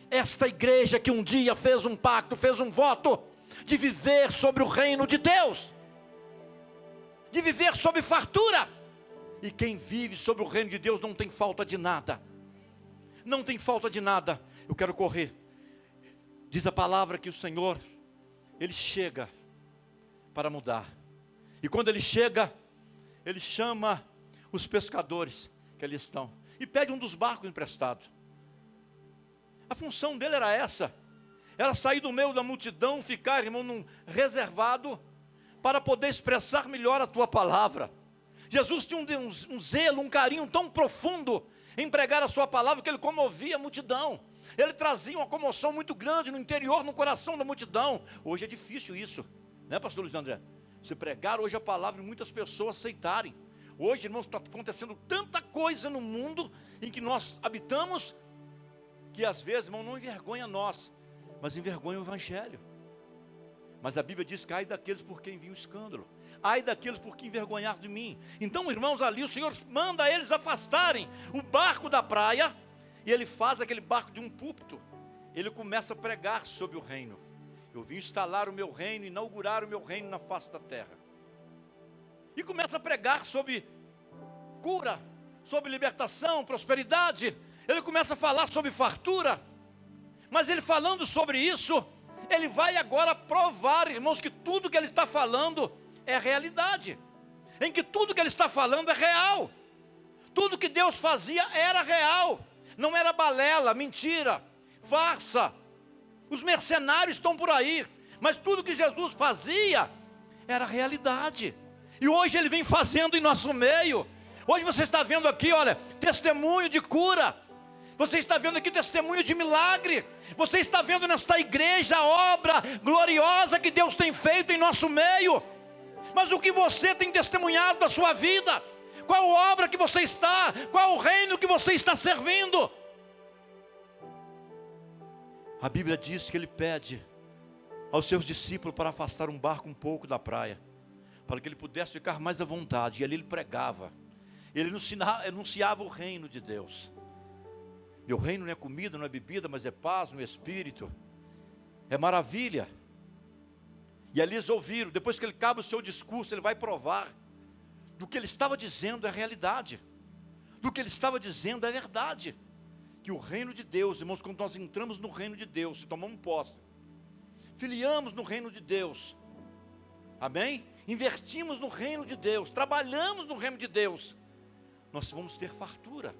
esta igreja que um dia fez um pacto, fez um voto de viver sobre o reino de Deus, de viver sobre fartura. E quem vive sobre o reino de Deus não tem falta de nada. Não tem falta de nada. Eu quero correr. Diz a palavra que o Senhor, Ele chega para mudar. E quando Ele chega, Ele chama os pescadores que ali estão e pede um dos barcos emprestado. A função dele era essa. Era sair do meio da multidão, ficar, irmão, num reservado, para poder expressar melhor a tua palavra. Jesus tinha um zelo, um carinho tão profundo em pregar a sua palavra, que ele comovia a multidão. Ele trazia uma comoção muito grande no interior, no coração da multidão. Hoje é difícil isso, né, pastor Luiz André? Você pregar hoje a palavra e muitas pessoas aceitarem. Hoje, irmãos, está acontecendo tanta coisa no mundo em que nós habitamos, que às vezes, irmão, não envergonha nós, mas envergonha o evangelho. Mas a Bíblia diz que ai daqueles por quem vinha o escândalo, ai daqueles por quem envergonhar de mim. Então, irmãos, ali o Senhor manda eles afastarem o barco da praia, e Ele faz aquele barco de um púlpito. Ele começa a pregar sobre o reino. Eu vim instalar o meu reino, inaugurar o meu reino na face da terra. E começa a pregar sobre cura, sobre libertação, prosperidade. Ele começa a falar sobre fartura. Mas ele falando sobre isso, ele vai agora provar, irmãos, que tudo que ele está falando é realidade. Em que tudo que ele está falando é real. Tudo que Deus fazia era real. Não era balela, mentira, farsa. Os mercenários estão por aí. Mas tudo que Jesus fazia era realidade. E hoje Ele vem fazendo em nosso meio. Hoje você está vendo aqui, olha, testemunho de cura. Você está vendo aqui testemunho de milagre. Você está vendo nesta igreja a obra gloriosa que Deus tem feito em nosso meio. Mas o que você tem testemunhado da sua vida? Qual obra que você está? Qual o reino que você está servindo? A Bíblia diz que Ele pede aos seus discípulos para afastar um barco um pouco da praia, para que Ele pudesse ficar mais à vontade. E ali Ele pregava. Ele anunciava o reino de Deus. Meu reino não é comida, não é bebida, mas é paz no Espírito. É maravilha. E ali eles ouviram. Depois que ele acaba o seu discurso, ele vai provar do que ele estava dizendo é realidade. Do que ele estava dizendo é verdade. Que o reino de Deus, irmãos, quando nós entramos no reino de Deus, se tomamos posse, filiamos no reino de Deus, amém? Investimos no reino de Deus, trabalhamos no reino de Deus, nós vamos ter fartura.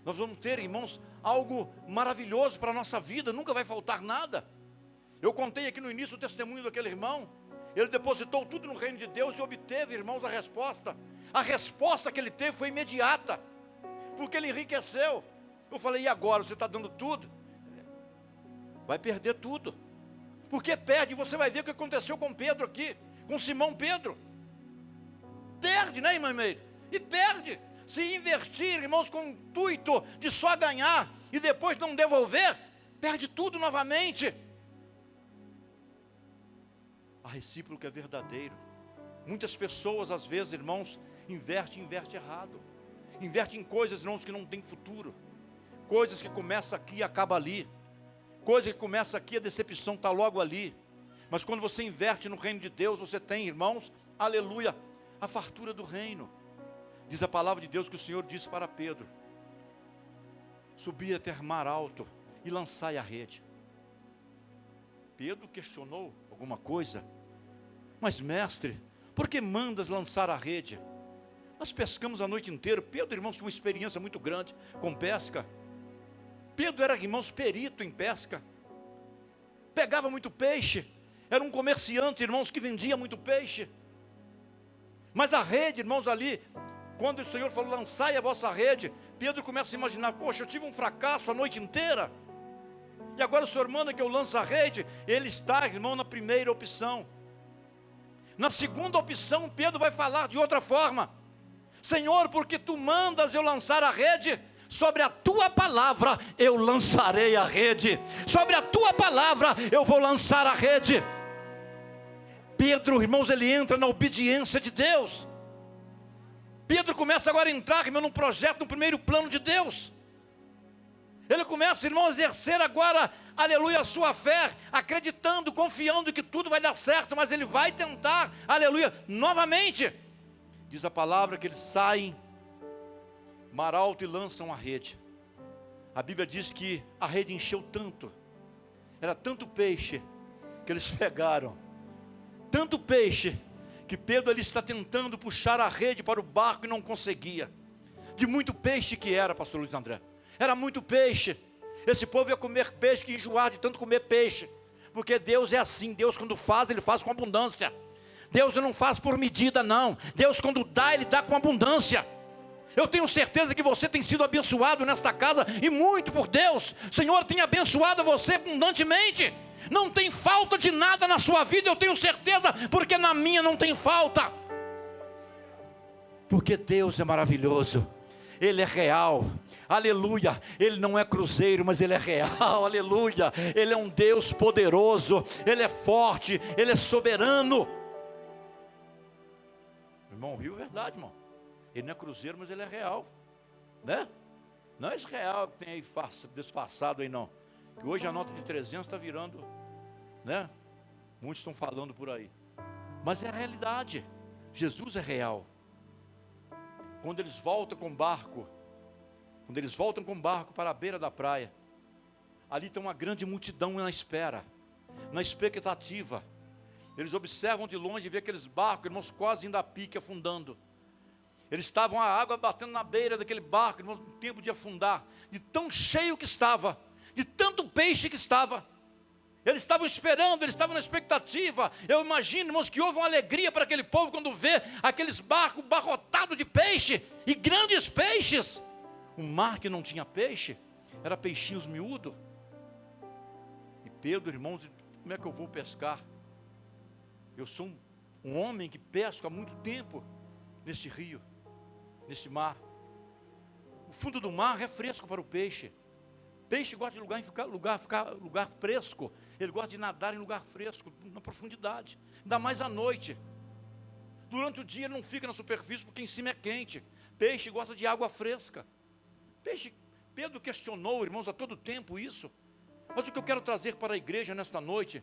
Nós vamos ter, irmãos, algo maravilhoso para a nossa vida, nunca vai faltar nada. Eu contei aqui no início o testemunho daquele irmão. Ele depositou tudo no reino de Deus e obteve, irmãos, a resposta. A resposta que ele teve foi imediata, porque ele enriqueceu. Eu falei, e agora? Você está dando tudo? Vai perder tudo. Porque perde, você vai ver o que aconteceu com Pedro aqui, com Simão Pedro. Perde, né, irmã Meire? E perde. Se investir, irmãos, com o intuito de só ganhar e depois não devolver, perde tudo novamente. A recíproca é verdadeiro. Muitas pessoas, às vezes, irmãos, inverte errado. Inverte em coisas, irmãos, que não tem futuro. Coisas que começam aqui e acabam ali. Coisa que começa aqui, a decepção está logo ali. Mas quando você inverte no reino de Deus, você tem, irmãos, aleluia, a fartura do reino. Diz a palavra de Deus que o Senhor disse para Pedro: subi até mar alto e lançai a rede. Pedro questionou alguma coisa. Mas mestre, por que mandas lançar a rede? Nós pescamos a noite inteira. Pedro, irmãos, tinha uma experiência muito grande com pesca. Pedro era, irmãos, perito em pesca. Pegava muito peixe. Era um comerciante, irmãos, que vendia muito peixe. Mas a rede, irmãos, ali, quando o Senhor falou, lançai a vossa rede, Pedro começa a imaginar, poxa, eu tive um fracasso a noite inteira. E agora o Senhor manda que eu lance a rede. Ele está, irmão, na primeira opção. Na segunda opção, Pedro vai falar de outra forma. Senhor, porque tu mandas eu lançar a rede, sobre a tua palavra eu lançarei a rede. Sobre a tua palavra eu vou lançar a rede. Pedro, irmãos, ele entra na obediência de Deus. Pedro começa agora a entrar, irmão, num projeto, no primeiro plano de Deus. Ele começa, irmão, a exercer agora, aleluia, a sua fé, acreditando, confiando que tudo vai dar certo, mas ele vai tentar, aleluia, novamente. Diz a palavra que eles saem mar alto e lançam a rede. A Bíblia diz que a rede encheu tanto, era tanto peixe que eles pegaram, tanto peixe que Pedro ali está tentando puxar a rede para o barco e não conseguia. De muito peixe que era, pastor Luiz André, era muito peixe. Esse povo ia comer peixe, que enjoar de tanto comer peixe, porque Deus é assim. Deus quando faz, Ele faz com abundância. Deus não faz por medida, não. Deus quando dá, Ele dá com abundância. Eu tenho certeza que você tem sido abençoado nesta casa, e muito por Deus. O Senhor tem abençoado você abundantemente. Não tem falta de nada na sua vida, eu tenho certeza, porque na minha não tem falta. Porque Deus é maravilhoso, Ele é real, aleluia. Ele não é cruzeiro, mas Ele é real, aleluia. Ele é um Deus poderoso, Ele é forte, Ele é soberano. Irmão, viu? Verdade, irmão. Ele não é cruzeiro, mas Ele é real, né? Não é esse real que tem aí disfarçado aí, não. Que hoje a nota de 300 está virando, né? Muitos estão falando por aí, mas é a realidade. Jesus é real. Quando eles voltam com barco, para a beira da praia, ali tem uma grande multidão na espera, na expectativa. Eles observam de longe e vê aqueles barcos, irmãos, quase indo a pique, afundando. Eles estavam, a água batendo na beira daquele barco, irmãos, no tempo de afundar, de tão cheio que estava, de tanto peixe que estava. Eles estavam esperando, eles estavam na expectativa. Eu imagino, irmãos, que houve uma alegria para aquele povo quando vê aqueles barcos barrotados de peixe, e grandes peixes. O mar que não tinha peixe, era peixinhos miúdos. E Pedro, irmãos, como é que eu vou pescar? Eu sou um homem que pesco há muito tempo neste rio, neste mar. O fundo do mar é fresco para o peixe. Peixe gosta de lugar fresco. Ele gosta de nadar em lugar fresco, na profundidade. Ainda mais à noite. Durante o dia ele não fica na superfície, porque em cima é quente. Peixe gosta de água fresca. Pedro questionou, irmãos, a todo tempo isso. Mas o que eu quero trazer para a igreja nesta noite,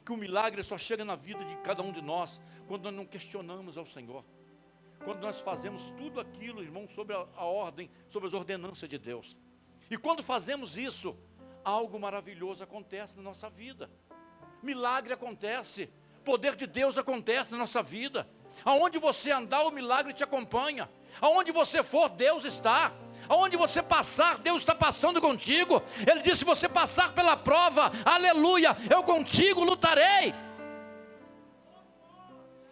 que o milagre só chega na vida de cada um de nós, quando nós não questionamos ao Senhor. Quando nós fazemos tudo aquilo, irmão, sobre a ordem, sobre as ordenanças de Deus. E quando fazemos isso, algo maravilhoso acontece na nossa vida. Milagre acontece, poder de Deus acontece na nossa vida. Aonde você andar, o milagre te acompanha. Aonde você for, Deus está. Aonde você passar, Deus está passando contigo. Ele disse, se você passar pela prova, aleluia, eu contigo lutarei.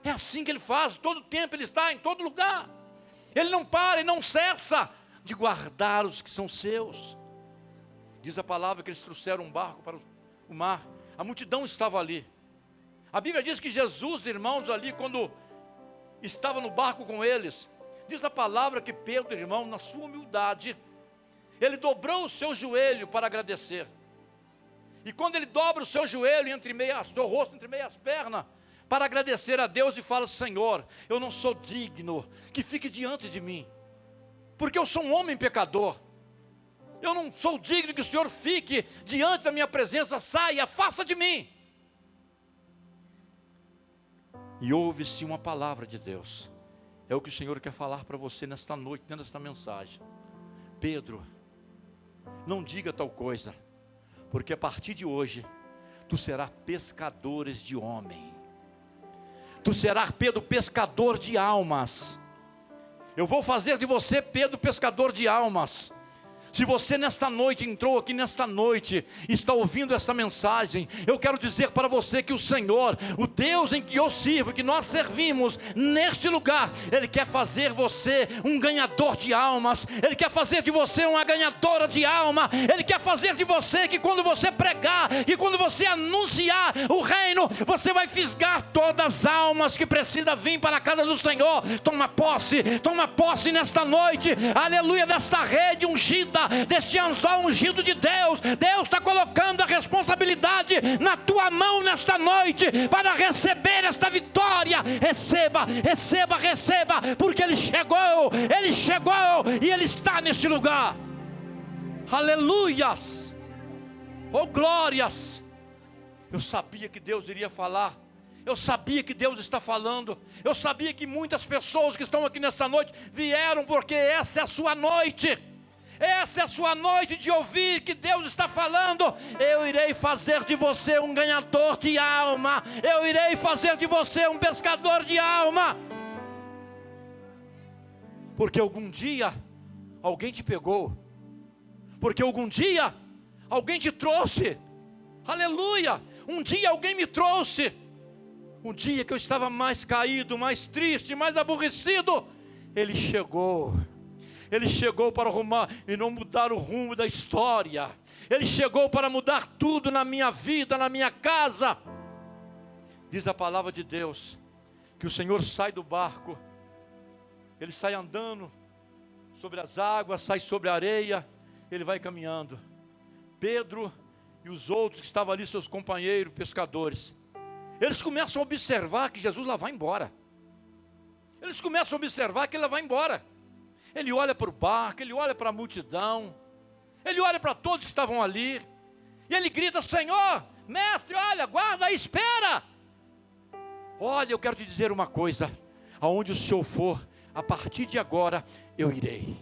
É assim que Ele faz, todo tempo Ele está em todo lugar. Ele não para e não cessa de guardar os que são seus. Diz a palavra que eles trouxeram um barco para o mar. A multidão estava ali. A Bíblia diz que Jesus, irmãos, ali quando estava no barco com eles, diz a palavra que Pedro, irmão, na sua humildade, ele dobrou o seu joelho para agradecer. E quando ele dobra o seu joelho seu rosto entre meias pernas, para agradecer a Deus, e fala, Senhor, eu não sou digno que fique diante de mim. porque eu sou um homem pecador. Eu não sou digno que o Senhor fique diante da minha presença, saia, afasta de mim. E ouve-se uma palavra de Deus. É o que o Senhor quer falar para você nesta noite, dentro desta mensagem. Pedro, não diga tal coisa, porque a partir de hoje, tu serás pescadores de homem. Tu serás, Pedro, pescador de almas. Eu vou fazer de você, Pedro, pescador de almas. Se você nesta noite, entrou aqui nesta noite, está ouvindo esta mensagem, eu quero dizer para você que o Senhor, o Deus em que eu sirvo, que nós servimos neste lugar, Ele quer fazer você um ganhador de almas, Ele quer fazer de você uma ganhadora de alma, Ele quer fazer de você que quando você pregar, e quando você anunciar o reino, você vai fisgar todas as almas que precisam vir para a casa do Senhor. Toma posse nesta noite, aleluia, desta rede ungida, deste anzol ungido de Deus. Deus está colocando a responsabilidade na tua mão nesta noite, para receber esta vitória. Receba, porque Ele chegou e Ele está neste lugar. Aleluias, oh glórias. Eu sabia que Deus iria falar. Eu sabia que Deus está falando. Eu sabia que muitas pessoas que estão aqui nesta noite vieram porque essa é a sua noite. Essa é a sua noite de ouvir que Deus está falando. Eu irei fazer de você um ganhador de alma. Eu irei fazer de você um pescador de alma. Porque algum dia alguém te pegou. Porque algum dia alguém te trouxe. Aleluia. Um dia alguém me trouxe. Um dia que eu estava mais caído, mais triste, mais aborrecido, Ele chegou. Ele chegou para arrumar e não mudar o rumo da história. Ele chegou para mudar tudo na minha vida, na minha casa. Diz a palavra de Deus que o Senhor sai do barco. Ele sai andando sobre as águas, sai sobre a areia. Ele vai caminhando. Pedro e os outros que estavam ali, seus companheiros pescadores, eles começam a observar que Jesus lá vai embora. Eles começam a observar que Ele vai embora. Ele olha para o barco, ele olha para a multidão, ele olha para todos que estavam ali, e ele grita: Senhor, mestre, olha, guarda, espera. Olha, eu quero te dizer uma coisa: aonde o Senhor for, a partir de agora, eu irei.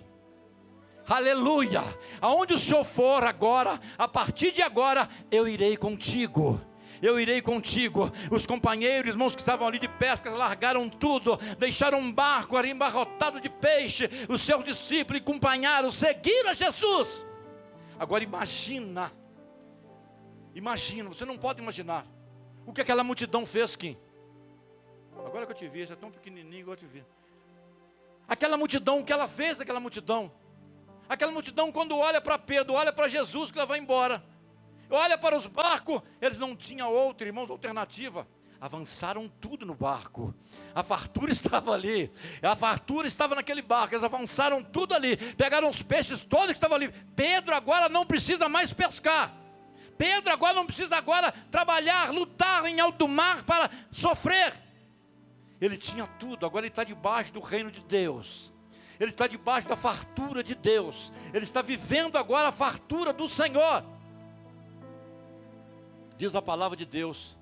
Aleluia, aonde o Senhor for agora, a partir de agora, eu irei contigo. Eu irei contigo. Os companheiros, irmãos que estavam ali de pesca, largaram tudo, deixaram um barco ali embarrotado de peixe. Os seus discípulos acompanharam, seguiram a Jesus. Agora imagina, você não pode imaginar o que aquela multidão fez, Kim. Agora que eu te vi, já é tão pequenininho igual eu te vi. Aquela multidão, o que ela fez, aquela multidão quando olha para Pedro, olha para Jesus que ela vai embora, olha para os barcos, eles não tinham outra, irmãos, alternativa. Avançaram tudo no barco. A fartura estava ali. A fartura estava naquele barco. Eles avançaram tudo ali. Pegaram os peixes todos que estavam ali. Pedro agora não precisa mais pescar. Pedro agora não precisa agora trabalhar, lutar em alto mar para sofrer. Ele tinha tudo. Agora ele está debaixo do reino de Deus. Ele está debaixo da fartura de Deus. Ele está vivendo agora a fartura do Senhor. Diz a palavra de Deus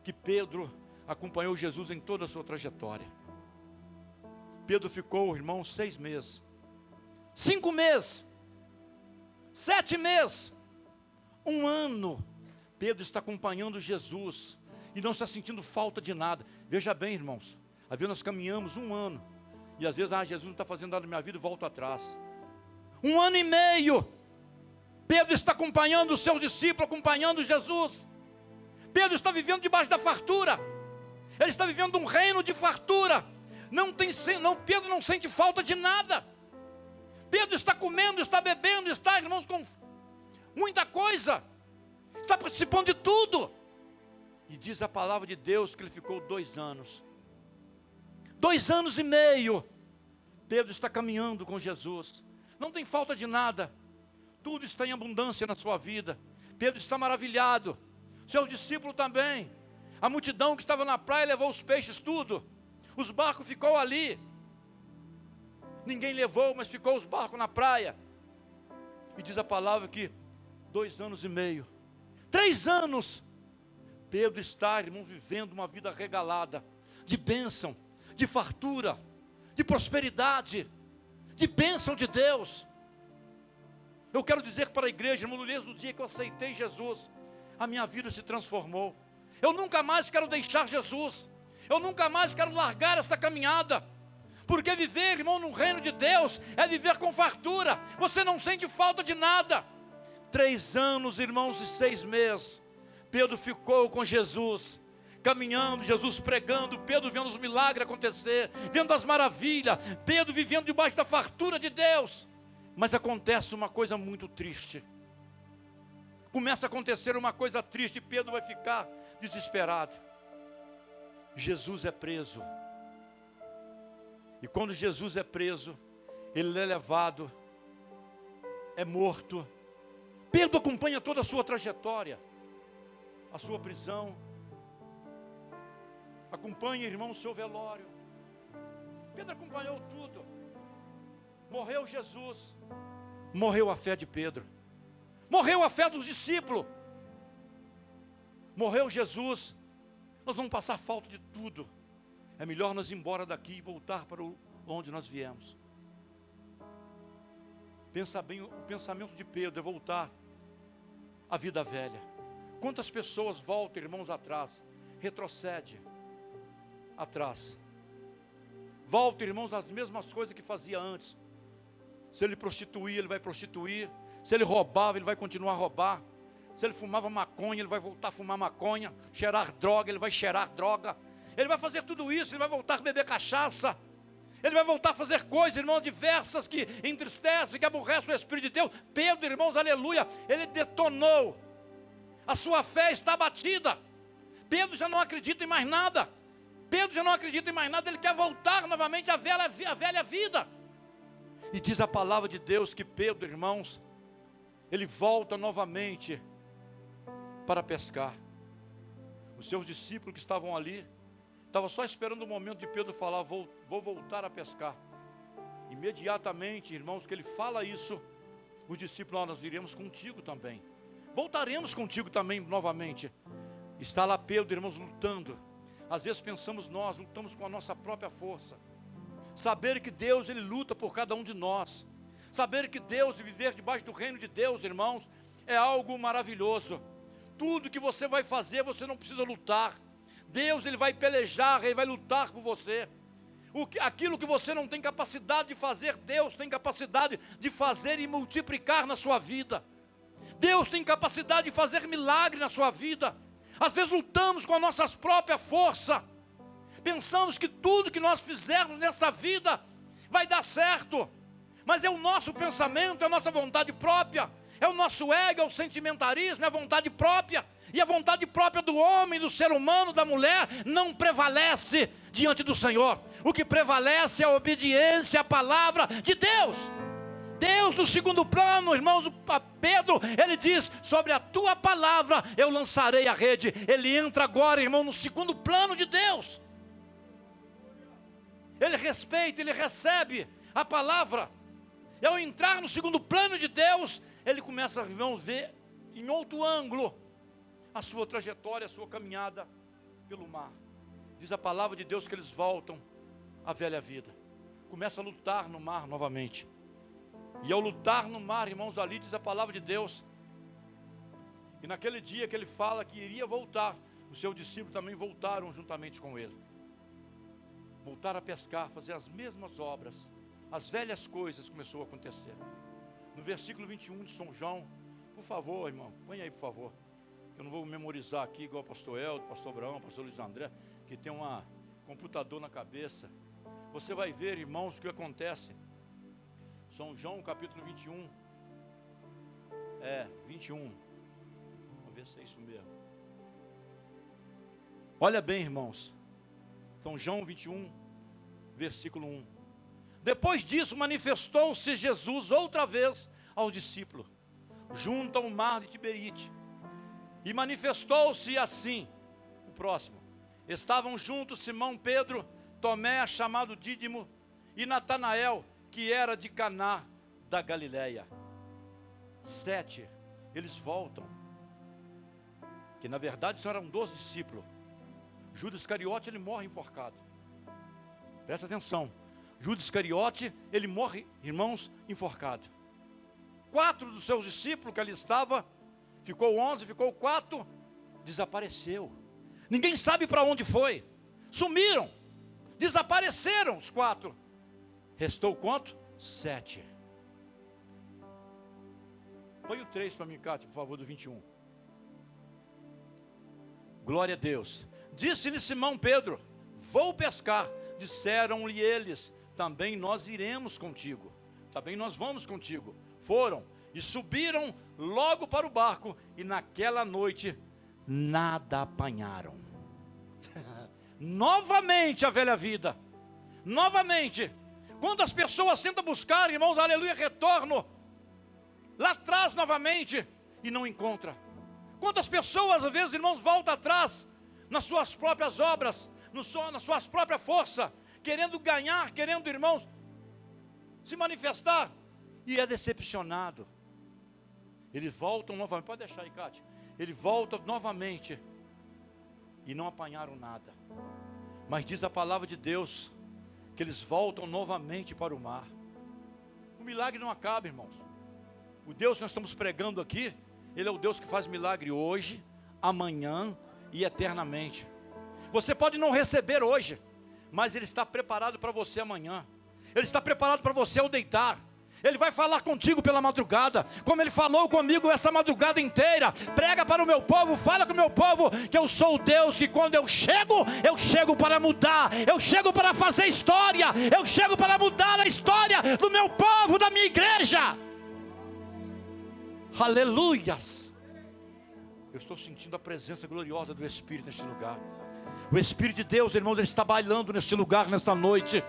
que Pedro acompanhou Jesus em toda a sua trajetória. Pedro ficou, irmão, 6 meses, 5 meses, 7 meses, 1 ano. Pedro está acompanhando Jesus e não está sentindo falta de nada. Veja bem, irmãos, às vezes nós caminhamos 1 ano e às vezes, Jesus não está fazendo nada na minha vida e volto atrás. 1 ano e meio, Pedro está acompanhando os seus discípulos, acompanhando Jesus. Pedro está vivendo debaixo da fartura. Ele está vivendo um reino de fartura. Pedro não sente falta de nada. Pedro está comendo, está bebendo, está, irmãos, com muita coisa. Está participando de tudo. E diz a palavra de Deus que ele ficou 2 anos. 2 anos e meio. Pedro está caminhando com Jesus. Não tem falta de nada. Tudo está em abundância na sua vida. Pedro está maravilhado. Seu discípulo também. A multidão que estava na praia levou os peixes tudo. Os barcos ficou ali. ninguém levou, mas ficou os barcos na praia. E diz a palavra que 2 anos e meio, 3 anos, Pedro está, irmão, vivendo uma vida regalada, de bênção, de fartura, de prosperidade, de bênção de Deus. Eu quero dizer para a igreja, irmão, desde o dia que eu aceitei Jesus, a minha vida se transformou. Eu nunca mais quero deixar Jesus, eu nunca mais quero largar essa caminhada, porque viver, irmão, no reino de Deus, é viver com fartura, você não sente falta de nada. 3 anos, irmãos, e 6 meses, Pedro ficou com Jesus, caminhando, Jesus pregando, Pedro vendo os milagres acontecer, vendo as maravilhas, Pedro vivendo debaixo da fartura de Deus. Mas acontece uma coisa muito triste, começa a acontecer uma coisa triste, e Pedro vai ficar desesperado. Jesus é preso, e quando Jesus é preso, ele é levado, é morto. Pedro acompanha toda a sua trajetória, a sua prisão, acompanha, irmão, o seu velório. Pedro acompanhou tudo. Morreu Jesus, morreu a fé de Pedro, morreu a fé dos discípulos, morreu Jesus. Nós vamos passar falta de tudo. É melhor nós ir embora daqui e voltar para onde nós viemos. Pensa bem, o pensamento de Pedro é voltar à vida velha. Quantas pessoas voltam, irmãos, atrás, retrocede atrás, volta, irmãos, às mesmas coisas que fazia antes. Se ele prostituía, ele vai prostituir. Se ele roubava, ele vai continuar a roubar. Se ele fumava maconha, ele vai voltar a fumar maconha. Cheirar droga, ele vai cheirar droga. Ele vai fazer tudo isso, ele vai voltar a beber cachaça. Ele vai voltar a fazer coisas, irmãos, diversas que entristecem, que aborrecem o Espírito de Deus. Pedro, irmãos, aleluia, ele detonou. A sua fé está abatida. Pedro já não acredita em mais nada. Pedro já não acredita em mais nada, ele quer voltar novamente à velha vida. E diz a palavra de Deus que Pedro, irmãos, ele volta novamente para pescar. Os seus discípulos que estavam ali, estavam só esperando o momento de Pedro falar, vou voltar a pescar. Imediatamente, irmãos, que ele fala isso, os discípulos, nós iremos contigo também. Voltaremos contigo também novamente. Está lá Pedro, irmãos, lutando. Às vezes pensamos nós, lutamos com a nossa própria força. Saber que Deus, ele luta por cada um de nós. Saber que Deus, e viver debaixo do reino de Deus, irmãos, é algo maravilhoso. Tudo que você vai fazer, você não precisa lutar. Deus, ele vai pelejar, ele vai lutar por você. Aquilo que você não tem capacidade de fazer, Deus tem capacidade de fazer e multiplicar na sua vida. Deus tem capacidade de fazer milagre na sua vida. Às vezes lutamos com a nossa própria força. Pensamos que tudo que nós fizermos nessa vida vai dar certo. Mas é o nosso pensamento, é a nossa vontade própria. É o nosso ego, é o sentimentalismo, é a vontade própria. E a vontade própria do homem, do ser humano, da mulher, não prevalece diante do Senhor. O que prevalece é a obediência à palavra de Deus. Deus no segundo plano, irmãos, Pedro, ele diz, sobre a tua palavra eu lançarei a rede. Ele entra agora, irmão, no segundo plano de Deus. Ele respeita, ele recebe a palavra. E ao entrar no segundo plano de Deus, ele começa, irmãos, ver em outro ângulo a sua trajetória, a sua caminhada pelo mar. Diz a palavra de Deus que eles voltam à velha vida. Começa a lutar no mar novamente. E ao lutar no mar, irmãos, ali diz a palavra de Deus. E naquele dia que ele fala que iria voltar, os seus discípulos também voltaram juntamente com ele. Voltaram a pescar, fazer as mesmas obras. As velhas coisas começou a acontecer. No versículo 21 de São João, por favor, irmão, põe aí, por favor. Eu não vou memorizar aqui igual o pastor Eldo, pastor Abraão, pastor Luiz André, que tem um computador na cabeça. Você vai ver, irmãos, o que acontece. São João, capítulo 21. 21. Vamos ver se é isso mesmo. Olha bem, irmãos. São João 21, versículo 1. Depois disso, manifestou-se Jesus outra vez aos discípulos, junto ao mar de Tiberíade. E manifestou-se assim, o próximo. Estavam juntos Simão Pedro, Tomé, chamado Dídimo, e Natanael, que era de Caná da Galileia. 7, eles voltam. Que na verdade só eram 12 discípulos. Judas Iscariote, ele morre enforcado. Presta atenção. Judas Iscariote, ele morre, irmãos, enforcado. 4 dos seus discípulos que ali estava, ficou 11, ficou 4, desapareceu. Ninguém sabe para onde foi. Sumiram. Desapareceram os 4. Restou quanto? 7. Põe o 3 para mim, Cátia, por favor, do 21. Glória a Deus. Disse-lhe Simão Pedro: vou pescar. Disseram-lhe eles: também nós iremos contigo. Também nós vamos contigo. Foram e subiram logo para o barco, e naquela noite nada apanharam. Novamente a velha vida. Novamente. Quando as pessoas tentam buscar, irmãos, aleluia, retorno, lá atrás novamente, e não encontra. Quantas pessoas, às vezes, irmãos, voltam atrás, nas suas próprias obras, nas suas próprias forças, querendo ganhar, querendo, irmãos, se manifestar, e é decepcionado. Eles voltam novamente, pode deixar aí, Cátia. Ele volta novamente, e não apanharam nada. Mas diz a palavra de Deus, que eles voltam novamente para o mar. O milagre não acaba, irmãos. O Deus que nós estamos pregando aqui, Ele é o Deus que faz milagre hoje, amanhã e eternamente. Você pode não receber hoje, mas Ele está preparado para você amanhã. Ele está preparado para você ao deitar. Ele vai falar contigo pela madrugada, como Ele falou comigo essa madrugada inteira. Prega para o meu povo, fala com o meu povo, que eu sou o Deus que quando eu chego para mudar, eu chego para fazer história, eu chego para mudar a história do meu povo, da minha igreja. Aleluias. Eu estou sentindo a presença gloriosa do Espírito neste lugar. O Espírito de Deus, irmãos, Ele está bailando neste lugar, nesta noite.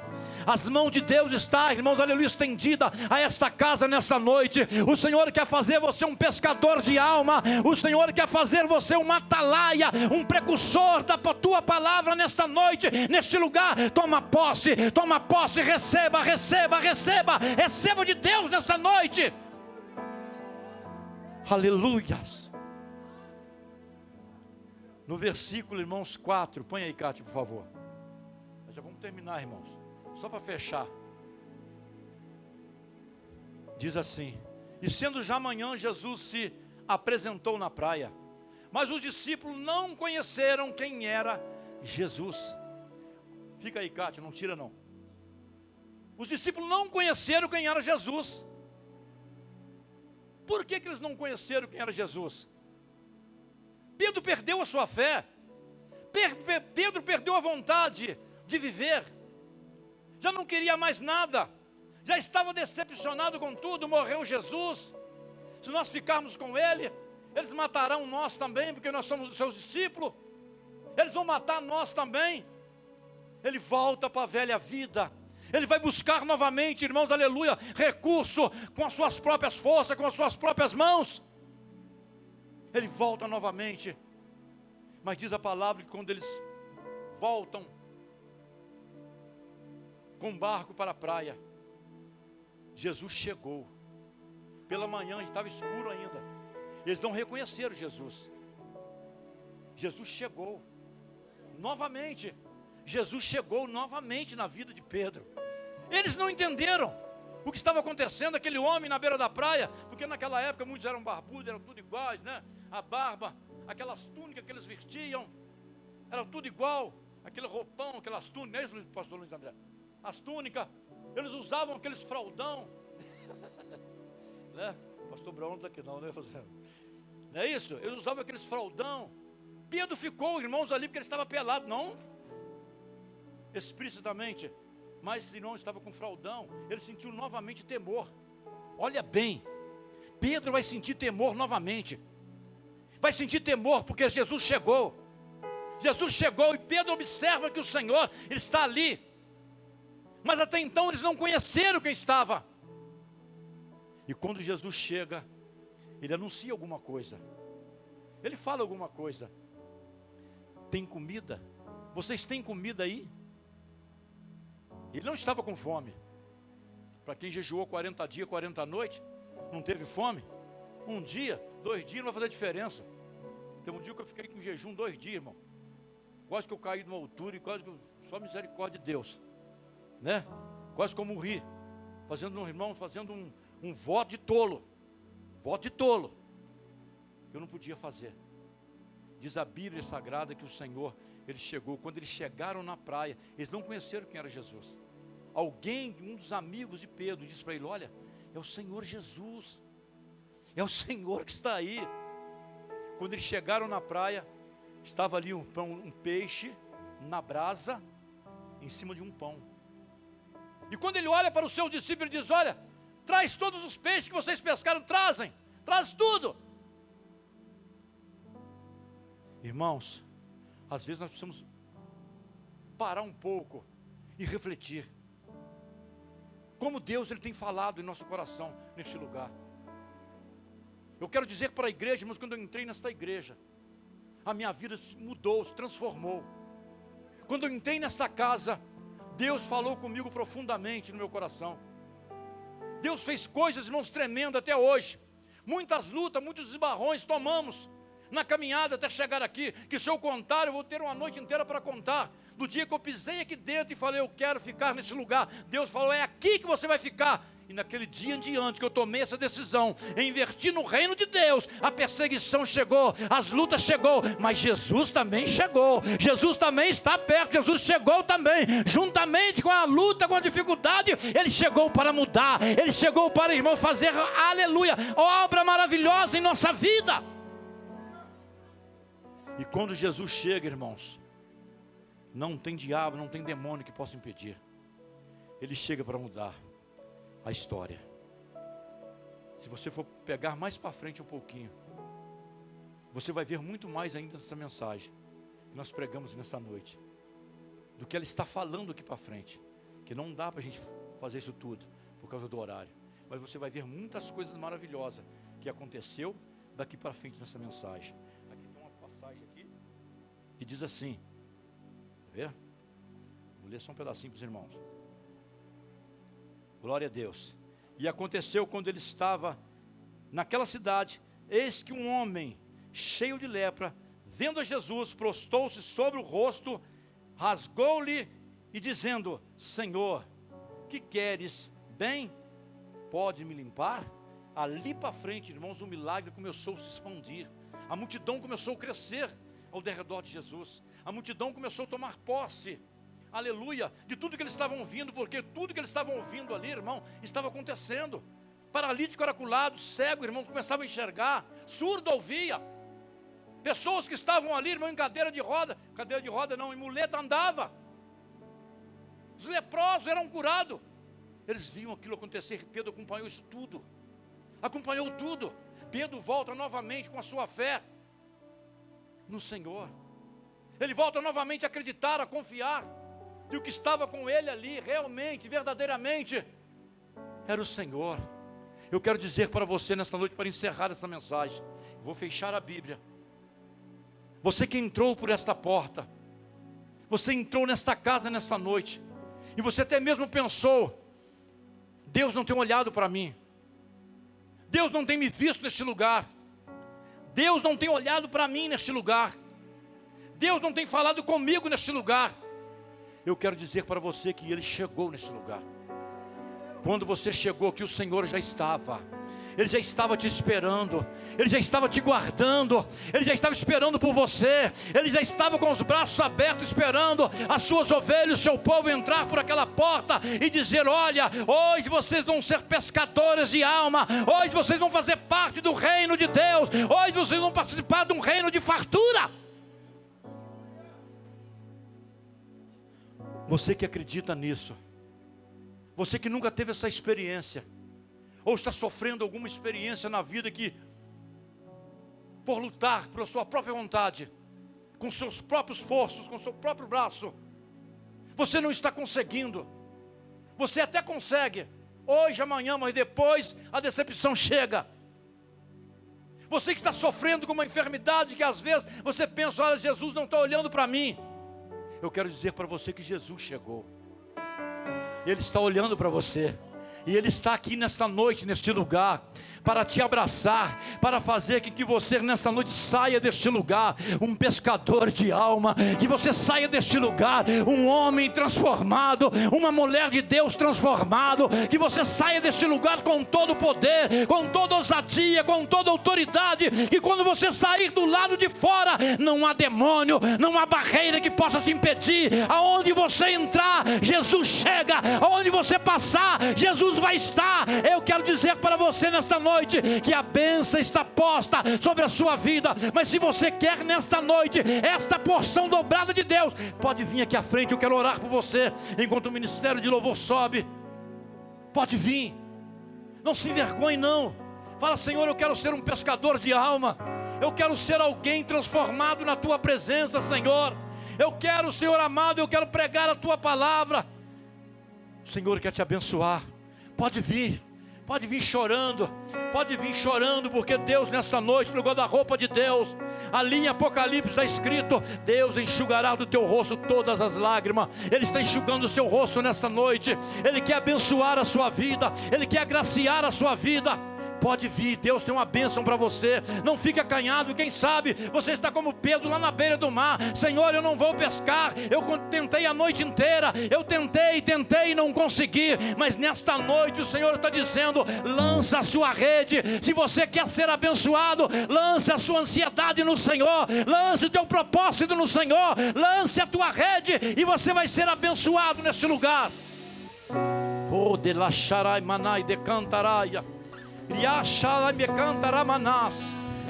As mãos de Deus estão, irmãos, aleluia, estendida a esta casa nesta noite. O Senhor quer fazer você um pescador de alma. O Senhor quer fazer você um atalaia, um precursor da tua palavra nesta noite, neste lugar. Toma posse, receba, receba, receba. Receba de Deus nesta noite. Aleluias. No versículo, irmãos, 4, põe aí, Cátia, por favor. Nós já vamos terminar, irmãos, só para fechar. Diz assim: e sendo já manhã, Jesus se apresentou na praia, mas os discípulos não conheceram quem era Jesus. Fica aí, Cátia, não tira não. Os discípulos não conheceram quem era Jesus. Por que eles não conheceram quem era Jesus? Pedro perdeu a sua fé. Pedro perdeu a vontade de viver. Já não queria mais nada. Já estava decepcionado com tudo. Morreu Jesus. Se nós ficarmos com Ele, eles matarão nós também, porque nós somos os seus discípulos. Eles vão matar nós também. Ele volta para a velha vida. Ele vai buscar novamente, irmãos, aleluia, recurso com as suas próprias forças, com as suas próprias mãos. Ele volta novamente. Mas diz a palavra que quando eles voltam com um barco para a praia, Jesus chegou. Pela manhã estava escuro ainda. Eles não reconheceram Jesus. Jesus chegou novamente. Jesus chegou novamente na vida de Pedro. Eles não entenderam o que estava acontecendo, aquele homem na beira da praia, porque naquela época muitos eram barbudos, eram tudo iguais, né? A barba, aquelas túnicas que eles vestiam, era tudo igual, aquele roupão, aquelas túnicas, não é isso, pastor Luiz André? As túnicas, eles usavam aqueles fraldão, né? Pastor Brown não está aqui não, né? Não é isso? Eles usavam aqueles fraldão. Pedro ficou, irmãos, ali porque ele estava pelado, não explicitamente, mas irmão estava com fraldão. Ele sentiu novamente temor. Olha bem, Pedro vai sentir temor novamente. Vai sentir temor porque Jesus chegou. Jesus chegou e Pedro observa que o Senhor, Ele está ali. Mas até então eles não conheceram quem estava. E quando Jesus chega, Ele anuncia alguma coisa. Ele fala alguma coisa. Tem comida? Vocês têm comida aí? Ele não estava com fome. Para quem jejuou 40 dias, 40 noites, não teve fome, um dia, 2 dias não vai fazer diferença. Tem um dia que eu fiquei com jejum 2 dias, irmão. Quase que eu caí de uma altura e quase que só misericórdia de Deus, né? Quase que eu morri, fazendo um voto de tolo. Voto de tolo. Eu não podia fazer. Diz a Bíblia Sagrada que o Senhor, Ele chegou. Quando eles chegaram na praia, eles não conheceram quem era Jesus. Alguém, um dos amigos de Pedro, disse para ele: olha, é o Senhor Jesus. É o Senhor que está aí. Quando eles chegaram na praia, estava ali um peixe na brasa, em cima de um pão. E quando ele olha para o seu discípulo, ele diz: olha, traz todos os peixes que vocês pescaram, traz tudo. Irmãos, às vezes nós precisamos parar um pouco e refletir. Como Deus Ele tem falado em nosso coração neste lugar. Eu quero dizer para a igreja, irmãos, quando eu entrei nesta igreja, a minha vida mudou, se transformou. Quando eu entrei nesta casa, Deus falou comigo profundamente no meu coração. Deus fez coisas, irmãos, tremendas até hoje. Muitas lutas, muitos esbarrões tomamos na caminhada até chegar aqui, que se eu contar, eu vou ter uma noite inteira para contar. No dia que eu pisei aqui dentro e falei: eu quero ficar nesse lugar, Deus falou: é aqui que você vai ficar. E naquele dia em diante que eu tomei essa decisão, em investir no reino de Deus, a perseguição chegou, as lutas chegou, mas Jesus também chegou, Jesus também está perto, Jesus chegou também, juntamente com a luta, com a dificuldade, Ele chegou para mudar, Ele chegou para, irmão, fazer, aleluia, obra maravilhosa em nossa vida. E quando Jesus chega, irmãos, não tem diabo, não tem demônio que possa impedir. Ele chega para mudar a história. Se você for pegar mais para frente um pouquinho, você vai ver muito mais ainda nessa mensagem que nós pregamos nessa noite, do que ela está falando aqui para frente, que não dá para a gente fazer isso tudo por causa do horário, mas você vai ver muitas coisas maravilhosas que aconteceu daqui para frente nessa mensagem. Aqui tem uma passagem aqui que diz assim, tá vendo? Vou ler só um pedacinho para os irmãos. Glória a Deus. E aconteceu quando ele estava naquela cidade, eis que um homem cheio de lepra, vendo a Jesus, prostou-se sobre o rosto, rasgou-lhe e dizendo: Senhor, que queres? Bem, pode me limpar? Ali para frente, irmãos, o milagre começou a se expandir. A multidão começou a crescer ao redor de Jesus. A multidão começou a tomar posse, aleluia, de tudo que eles estavam ouvindo, porque tudo que eles estavam ouvindo ali, irmão, estava acontecendo. Paralítico era curado, cego, irmão, começava a enxergar, surdo ouvia. Pessoas que estavam ali, irmão, em cadeira de roda não, em muleta andava. Os leprosos eram curados. Eles viam aquilo acontecer. Pedro acompanhou isso tudo. Acompanhou tudo. Pedro volta novamente com a sua fé no Senhor. Ele volta novamente a acreditar, a confiar. E o que estava com ele ali, realmente, verdadeiramente, era o Senhor. Eu quero dizer para você nesta noite, para encerrar essa mensagem, vou fechar a Bíblia. Você que entrou por esta porta, você entrou nesta casa nesta noite, e você até mesmo pensou: Deus não tem olhado para mim, Deus não tem me visto neste lugar, Deus não tem olhado para mim neste lugar, Deus não tem falado comigo neste lugar. Eu quero dizer para você que Ele chegou neste lugar. Quando você chegou aqui, o Senhor já estava. Ele já estava te esperando. Ele já estava te guardando. Ele já estava esperando por você. Ele já estava com os braços abertos, esperando as suas ovelhas, o seu povo entrar por aquela porta e dizer: olha, hoje vocês vão ser pescadores de alma. Hoje vocês vão fazer parte do reino de Deus. Hoje vocês vão participar de um reino de fartura. Você que acredita nisso, você que nunca teve essa experiência, ou está sofrendo alguma experiência na vida que, por lutar pela sua própria vontade, com seus próprios esforços, com seu próprio braço, você não está conseguindo. Você até consegue, hoje, amanhã, mas depois a decepção chega. Você que está sofrendo com uma enfermidade que às vezes você pensa: olha, Jesus não está olhando para mim. Eu quero dizer para você que Jesus chegou. Ele está olhando para você. E Ele está aqui nesta noite, neste lugar, para te abraçar, para fazer com que você nesta noite saia deste lugar um pescador de alma, que você saia deste lugar um homem transformado, uma mulher de Deus transformado, que você saia deste lugar com todo o poder, com toda ousadia, com toda autoridade, que quando você sair do lado de fora, não há demônio, não há barreira que possa te impedir. Aonde você entrar, Jesus chega. Aonde você passar, Jesus vai estar. Eu quero dizer para você nesta noite que a bênção está posta sobre a sua vida. Mas se você quer nesta noite esta porção dobrada de Deus, pode vir aqui à frente. Eu quero orar por você enquanto o ministério de louvor sobe. Pode vir, não se envergonhe não. Fala: Senhor, eu quero ser um pescador de alma. Eu quero ser alguém transformado na tua presença, Senhor. Eu quero, Senhor amado, eu quero pregar a tua palavra. O Senhor quer te abençoar. Pode vir chorando, porque Deus nesta noite, no guarda-roupa de Deus, ali em Apocalipse está escrito: Deus enxugará do teu rosto todas as lágrimas. Ele está enxugando o seu rosto nesta noite. Ele quer abençoar a sua vida, Ele quer agraciar a sua vida. Pode vir, Deus tem uma bênção para você. Não fique acanhado. Quem sabe você está como Pedro lá na beira do mar: Senhor, eu não vou pescar. Eu tentei a noite inteira, eu tentei e não consegui. Mas nesta noite o Senhor está dizendo: lança a sua rede. Se você quer ser abençoado, lance a sua ansiedade no Senhor, lance o teu propósito no Senhor, lance a tua rede e você vai ser abençoado neste lugar. Oh, de la sharai manai de cantaraia.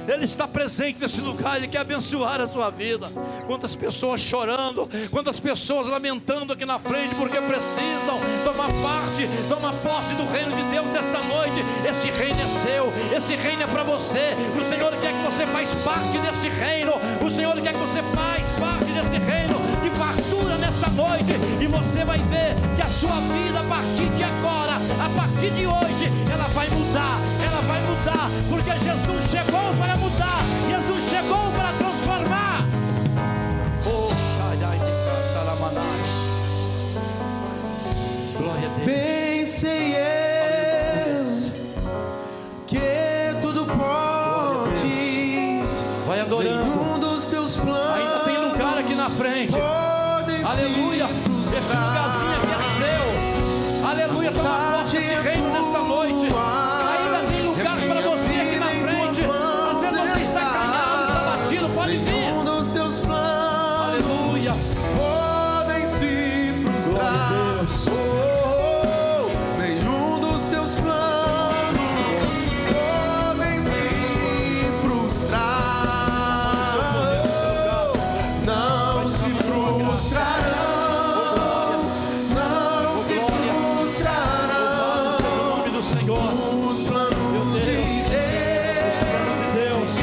Ele está presente nesse lugar. Ele quer abençoar a sua vida. Quantas pessoas chorando, quantas pessoas lamentando aqui na frente, porque precisam tomar posse do reino de Deus nesta noite. Esse reino é seu, esse reino é para você. O Senhor quer que você faça parte desse reino. O Senhor quer que você faça parte desse reino de fartura nesta noite. E você vai ver que a sua vida, a partir de agora, a partir de hoje, ela vai mudar, porque Jesus chegou para mudar, Jesus chegou para transformar. Glória a Deus. Pensei eu que tudo podes. Vai adorando. Nenhum dos teus planos ainda tem lugar aqui na frente. Aleluia. Esse lugarzinho aqui é seu. Aleluia. Toma posse desse reino nesta noite. Ainda tem lugar para você aqui na frente. Às vezes você está caminhando, está batido. Pode vir. Nenhum dos teus planos, aleluia, podem se frustrar. Nenhum dos teus planos podem se frustrar. Não se frustrarão. Não se frustrarão. Em nome do Senhor. Os planos de Deus.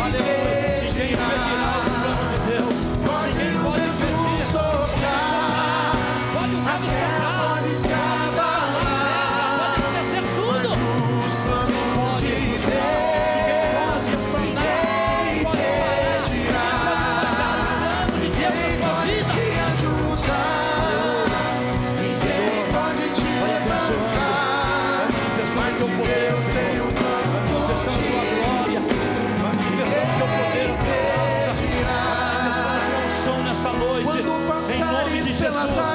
Aleluia. Ninguém impedirá o plano de Deus. Ninguém pode impedir. Pode o vento soprar. Pode se abalar. Pode acontecer tudo. Os planos de Deus. Ninguém pode parar. Ninguém pode Ninguém pode te ajudar. Ninguém pode te levantar. Mas teu poder, Deus tem um plano manifestando tua glória, manifestando teu poder, tua graça, manifestando tua unção nessa noite. Em nome de Jesus,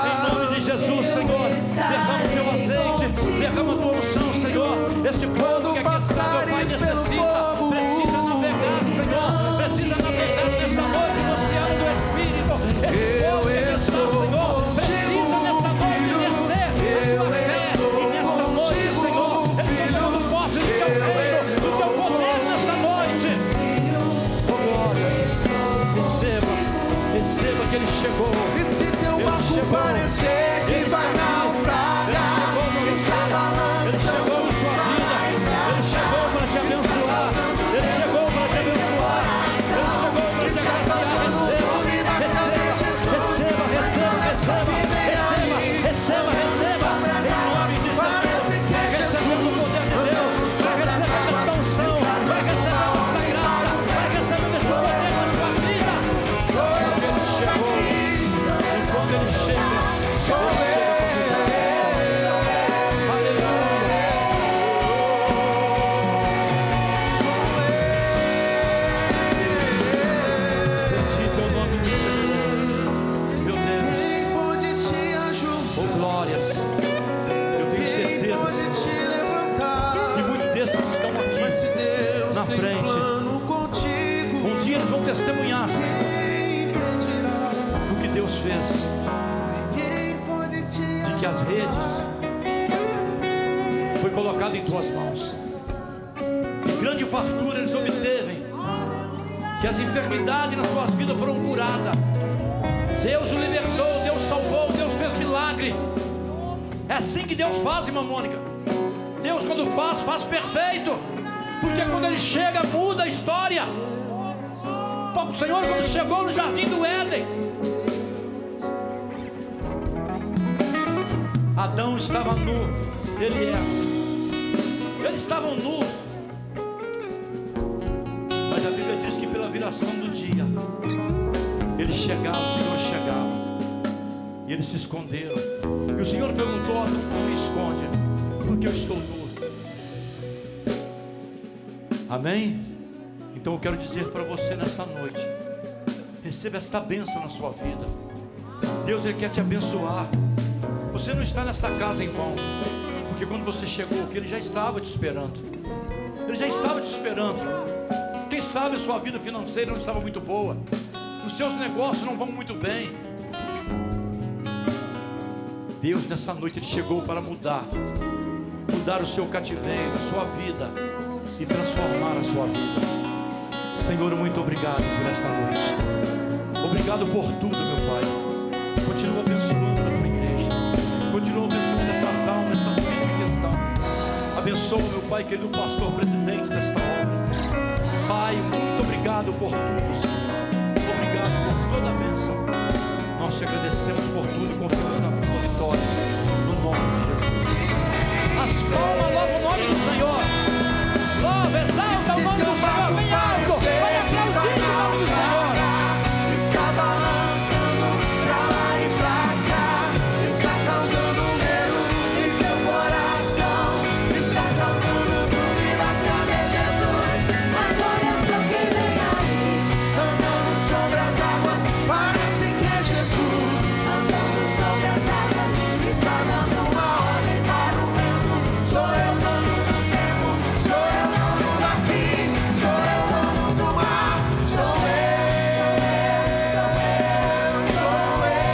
em nome de Jesus, Senhor, derrama o teu azeite, derrama a tua unção, Senhor. Esse povo que aqui está, meu Pai, necessita, precisa navegar, Senhor, precisa navegar nesta noite no oceano do Espírito. Esse povo que aqui está, Senhor, precisa nesta noite descer a tua fé. E nesta noite, Senhor, tomando posse do teu reino, do teu poder nesta noite. Oh, glória. Receba que Ele chegou. E se teu barco parecer que vai naufragar, está balançando. Ele chegou na sua vida. Ele chegou para te abençoar. Ele chegou para te abençoar. Ele chegou para te agraciar. Receba. Em nome de Jesus. Vai receber o poder de Deus. Vai receber esta unção. Vai receber esta graça. Vai receber esse poder na sua vida. Ele chegou. E quando Ele chega, fez de que as redes foi colocado em tuas mãos. Grande fartura eles obtevem, que as enfermidades nas suas vidas foram curadas. Deus o libertou, Deus salvou, Deus fez milagre. É assim que Deus faz, irmã Mônica. Deus quando faz perfeito, porque quando Ele chega, muda a história. O Senhor quando chegou no jardim do Éden, Adão estava nu, eles estavam nus. Mas a Bíblia diz que pela viração do dia, ele chegava, o Senhor chegava, e eles se esconderam. E o Senhor perguntou: não me esconde, porque eu estou nu. Amém? Então eu quero dizer para você nesta noite: receba esta bênção na sua vida. Deus, Ele quer te abençoar. Você não está nessa casa em vão, porque quando você chegou aqui, Ele já estava te esperando. Ele já estava te esperando. Quem sabe a sua vida financeira não estava muito boa, os seus negócios não vão muito bem. Deus nessa noite Ele chegou para mudar o seu cativeiro, a sua vida, e transformar a sua vida. Senhor, muito obrigado por esta noite. Obrigado por tudo, meu Pai. Continua abençoando a tua igreja. Continua abençoando essas almas, essas vidas que estão. Abençoa, meu Pai, querido pastor, presidente desta obra. Pai, muito obrigado por tudo, Senhor. Obrigado por toda a bênção. Nós te agradecemos por tudo e confiamos na tua vitória, no nome de Jesus. As palmas, louva o nome do Senhor. Louva, exalta o nome do Senhor. Bem alto, vai aplaudir o nome do Senhor. Está balançando pra lá e pra cá, está causando medo em seu coração, está causando dúvidas. Cadê Jesus? Mas olha só quem vem aí, Andando sobre as águas, parece que é Jesus. andando sobre as águas. Está dando uma ordem para o vento. Sou eu dono do tempo, sou eu dono daqui, sou eu dono do mar, sou eu, sou eu,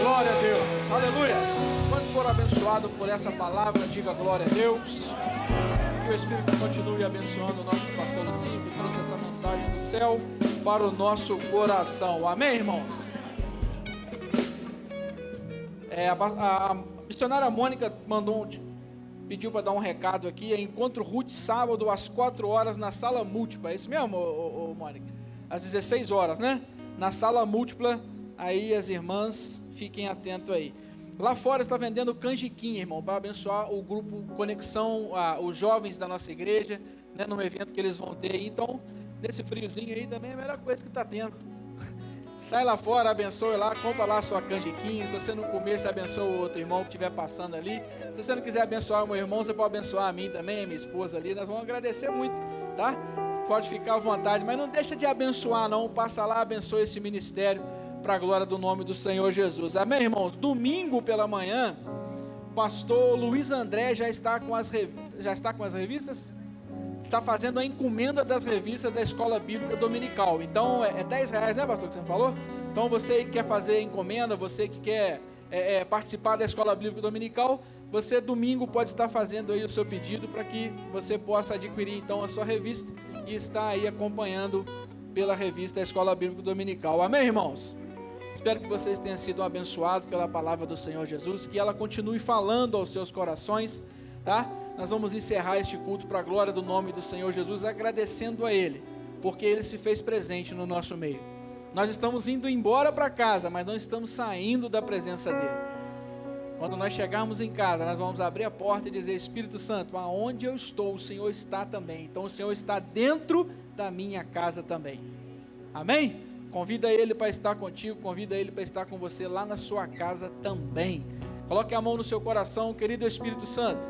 Glória a Deus, aleluia. Quantos foram abençoados por essa palavra, diga glória a Deus. Que o Espírito continue abençoando o nosso pastor assim, que trouxe essa mensagem do céu para o nosso coração. Amém, irmãos? A missionária Mônica pediu para dar um recado aqui. É Encontro Ruth, sábado às 4 horas na sala múltipla. É isso mesmo, Mônica? Às 16 horas, né? Na sala múltipla. Aí as irmãs fiquem atentos aí. Lá fora está vendendo canjiquinha, irmão, para abençoar o grupo Conexão, os jovens da nossa igreja, né, num evento que eles vão ter. Então, nesse friozinho aí também é a melhor coisa que está tendo. Sai lá fora, abençoe lá, compra lá a sua canjiquinha. Se você não comer, você abençoa o outro irmão que estiver passando ali. Se você não quiser abençoar o meu irmão, você pode abençoar a mim também, a minha esposa ali. Nós vamos agradecer muito, tá? Pode ficar à vontade, mas não deixa de abençoar não. Passa lá, abençoe esse ministério para a glória do nome do Senhor Jesus. Amém, irmãos? Domingo pela manhã, pastor Luiz André já está com as revistas, está fazendo a encomenda das revistas da Escola Bíblica Dominical. Então, é R$10, né, pastor, que você falou? Então, você que quer fazer a encomenda, você que quer participar da Escola Bíblica Dominical, você domingo pode estar fazendo aí o seu pedido para que você possa adquirir, então, a sua revista e estar aí acompanhando pela revista Escola Bíblica Dominical. Amém, irmãos? Espero que vocês tenham sido abençoados pela palavra do Senhor Jesus, que ela continue falando aos seus corações, tá? Nós vamos encerrar este culto para a glória do nome do Senhor Jesus, agradecendo a Ele, porque Ele se fez presente no nosso meio. Nós estamos indo embora para casa, mas não estamos saindo da presença dEle. Quando nós chegarmos em casa, nós vamos abrir a porta e dizer: Espírito Santo, aonde eu estou, o Senhor está também. Então o Senhor está dentro da minha casa também. Amém? Convida Ele para estar contigo, convida Ele para estar com você lá na sua casa também. Coloque a mão no seu coração, querido Espírito Santo.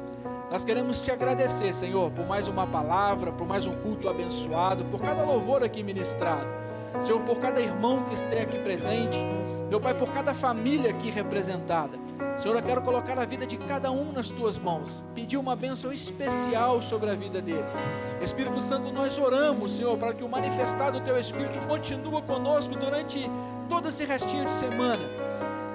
Nós queremos te agradecer, Senhor, por mais uma palavra, por mais um culto abençoado, por cada louvor aqui ministrado. Senhor, por cada irmão que esteja aqui presente, meu Pai, por cada família aqui representada. Senhor, eu quero colocar a vida de cada um nas tuas mãos, pedir uma bênção especial sobre a vida deles. Espírito Santo, nós oramos, Senhor, para que o manifestar do teu Espírito continue conosco durante todo esse restinho de semana.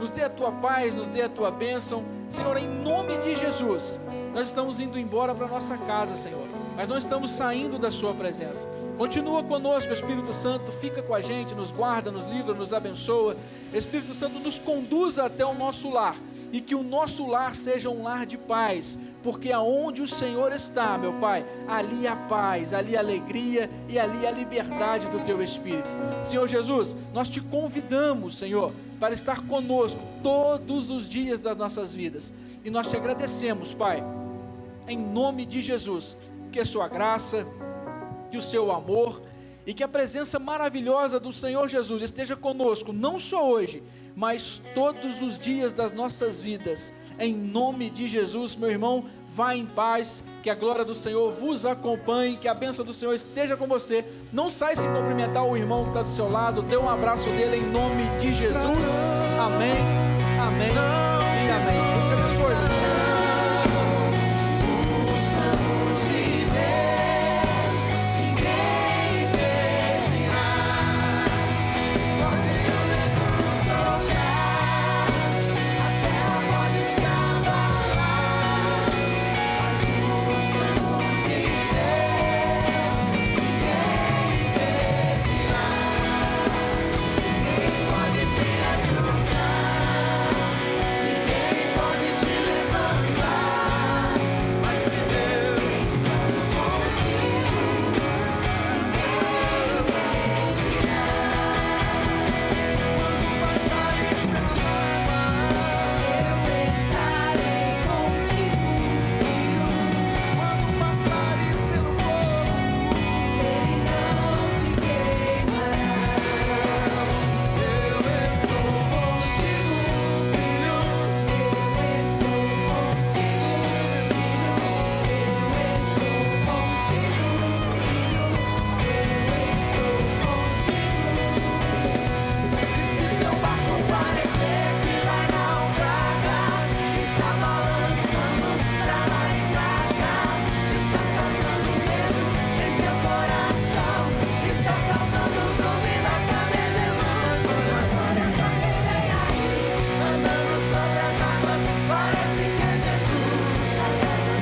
Nos dê a tua paz, nos dê a tua bênção. Senhor, em nome de Jesus, nós estamos indo embora para a nossa casa, Senhor, mas não estamos saindo da sua presença. Continua conosco, Espírito Santo, fica com a gente, nos guarda, nos livra, nos abençoa. Espírito Santo, nos conduza até o nosso lar, e que o nosso lar seja um lar de paz, porque aonde o Senhor está, meu Pai, ali há paz, ali há alegria e ali há liberdade do teu Espírito. Senhor Jesus, nós te convidamos, Senhor, para estar conosco todos os dias das nossas vidas, e nós te agradecemos, Pai, em nome de Jesus, que a sua graça, que o seu amor e que a presença maravilhosa do Senhor Jesus esteja conosco, não só hoje, mas todos os dias das nossas vidas. Em nome de Jesus, meu irmão, vá em paz, que a glória do Senhor vos acompanhe, que a bênção do Senhor esteja com você. Não sai sem cumprimentar o irmão que está do seu lado, dê um abraço dele em nome de Jesus. Amém, amém.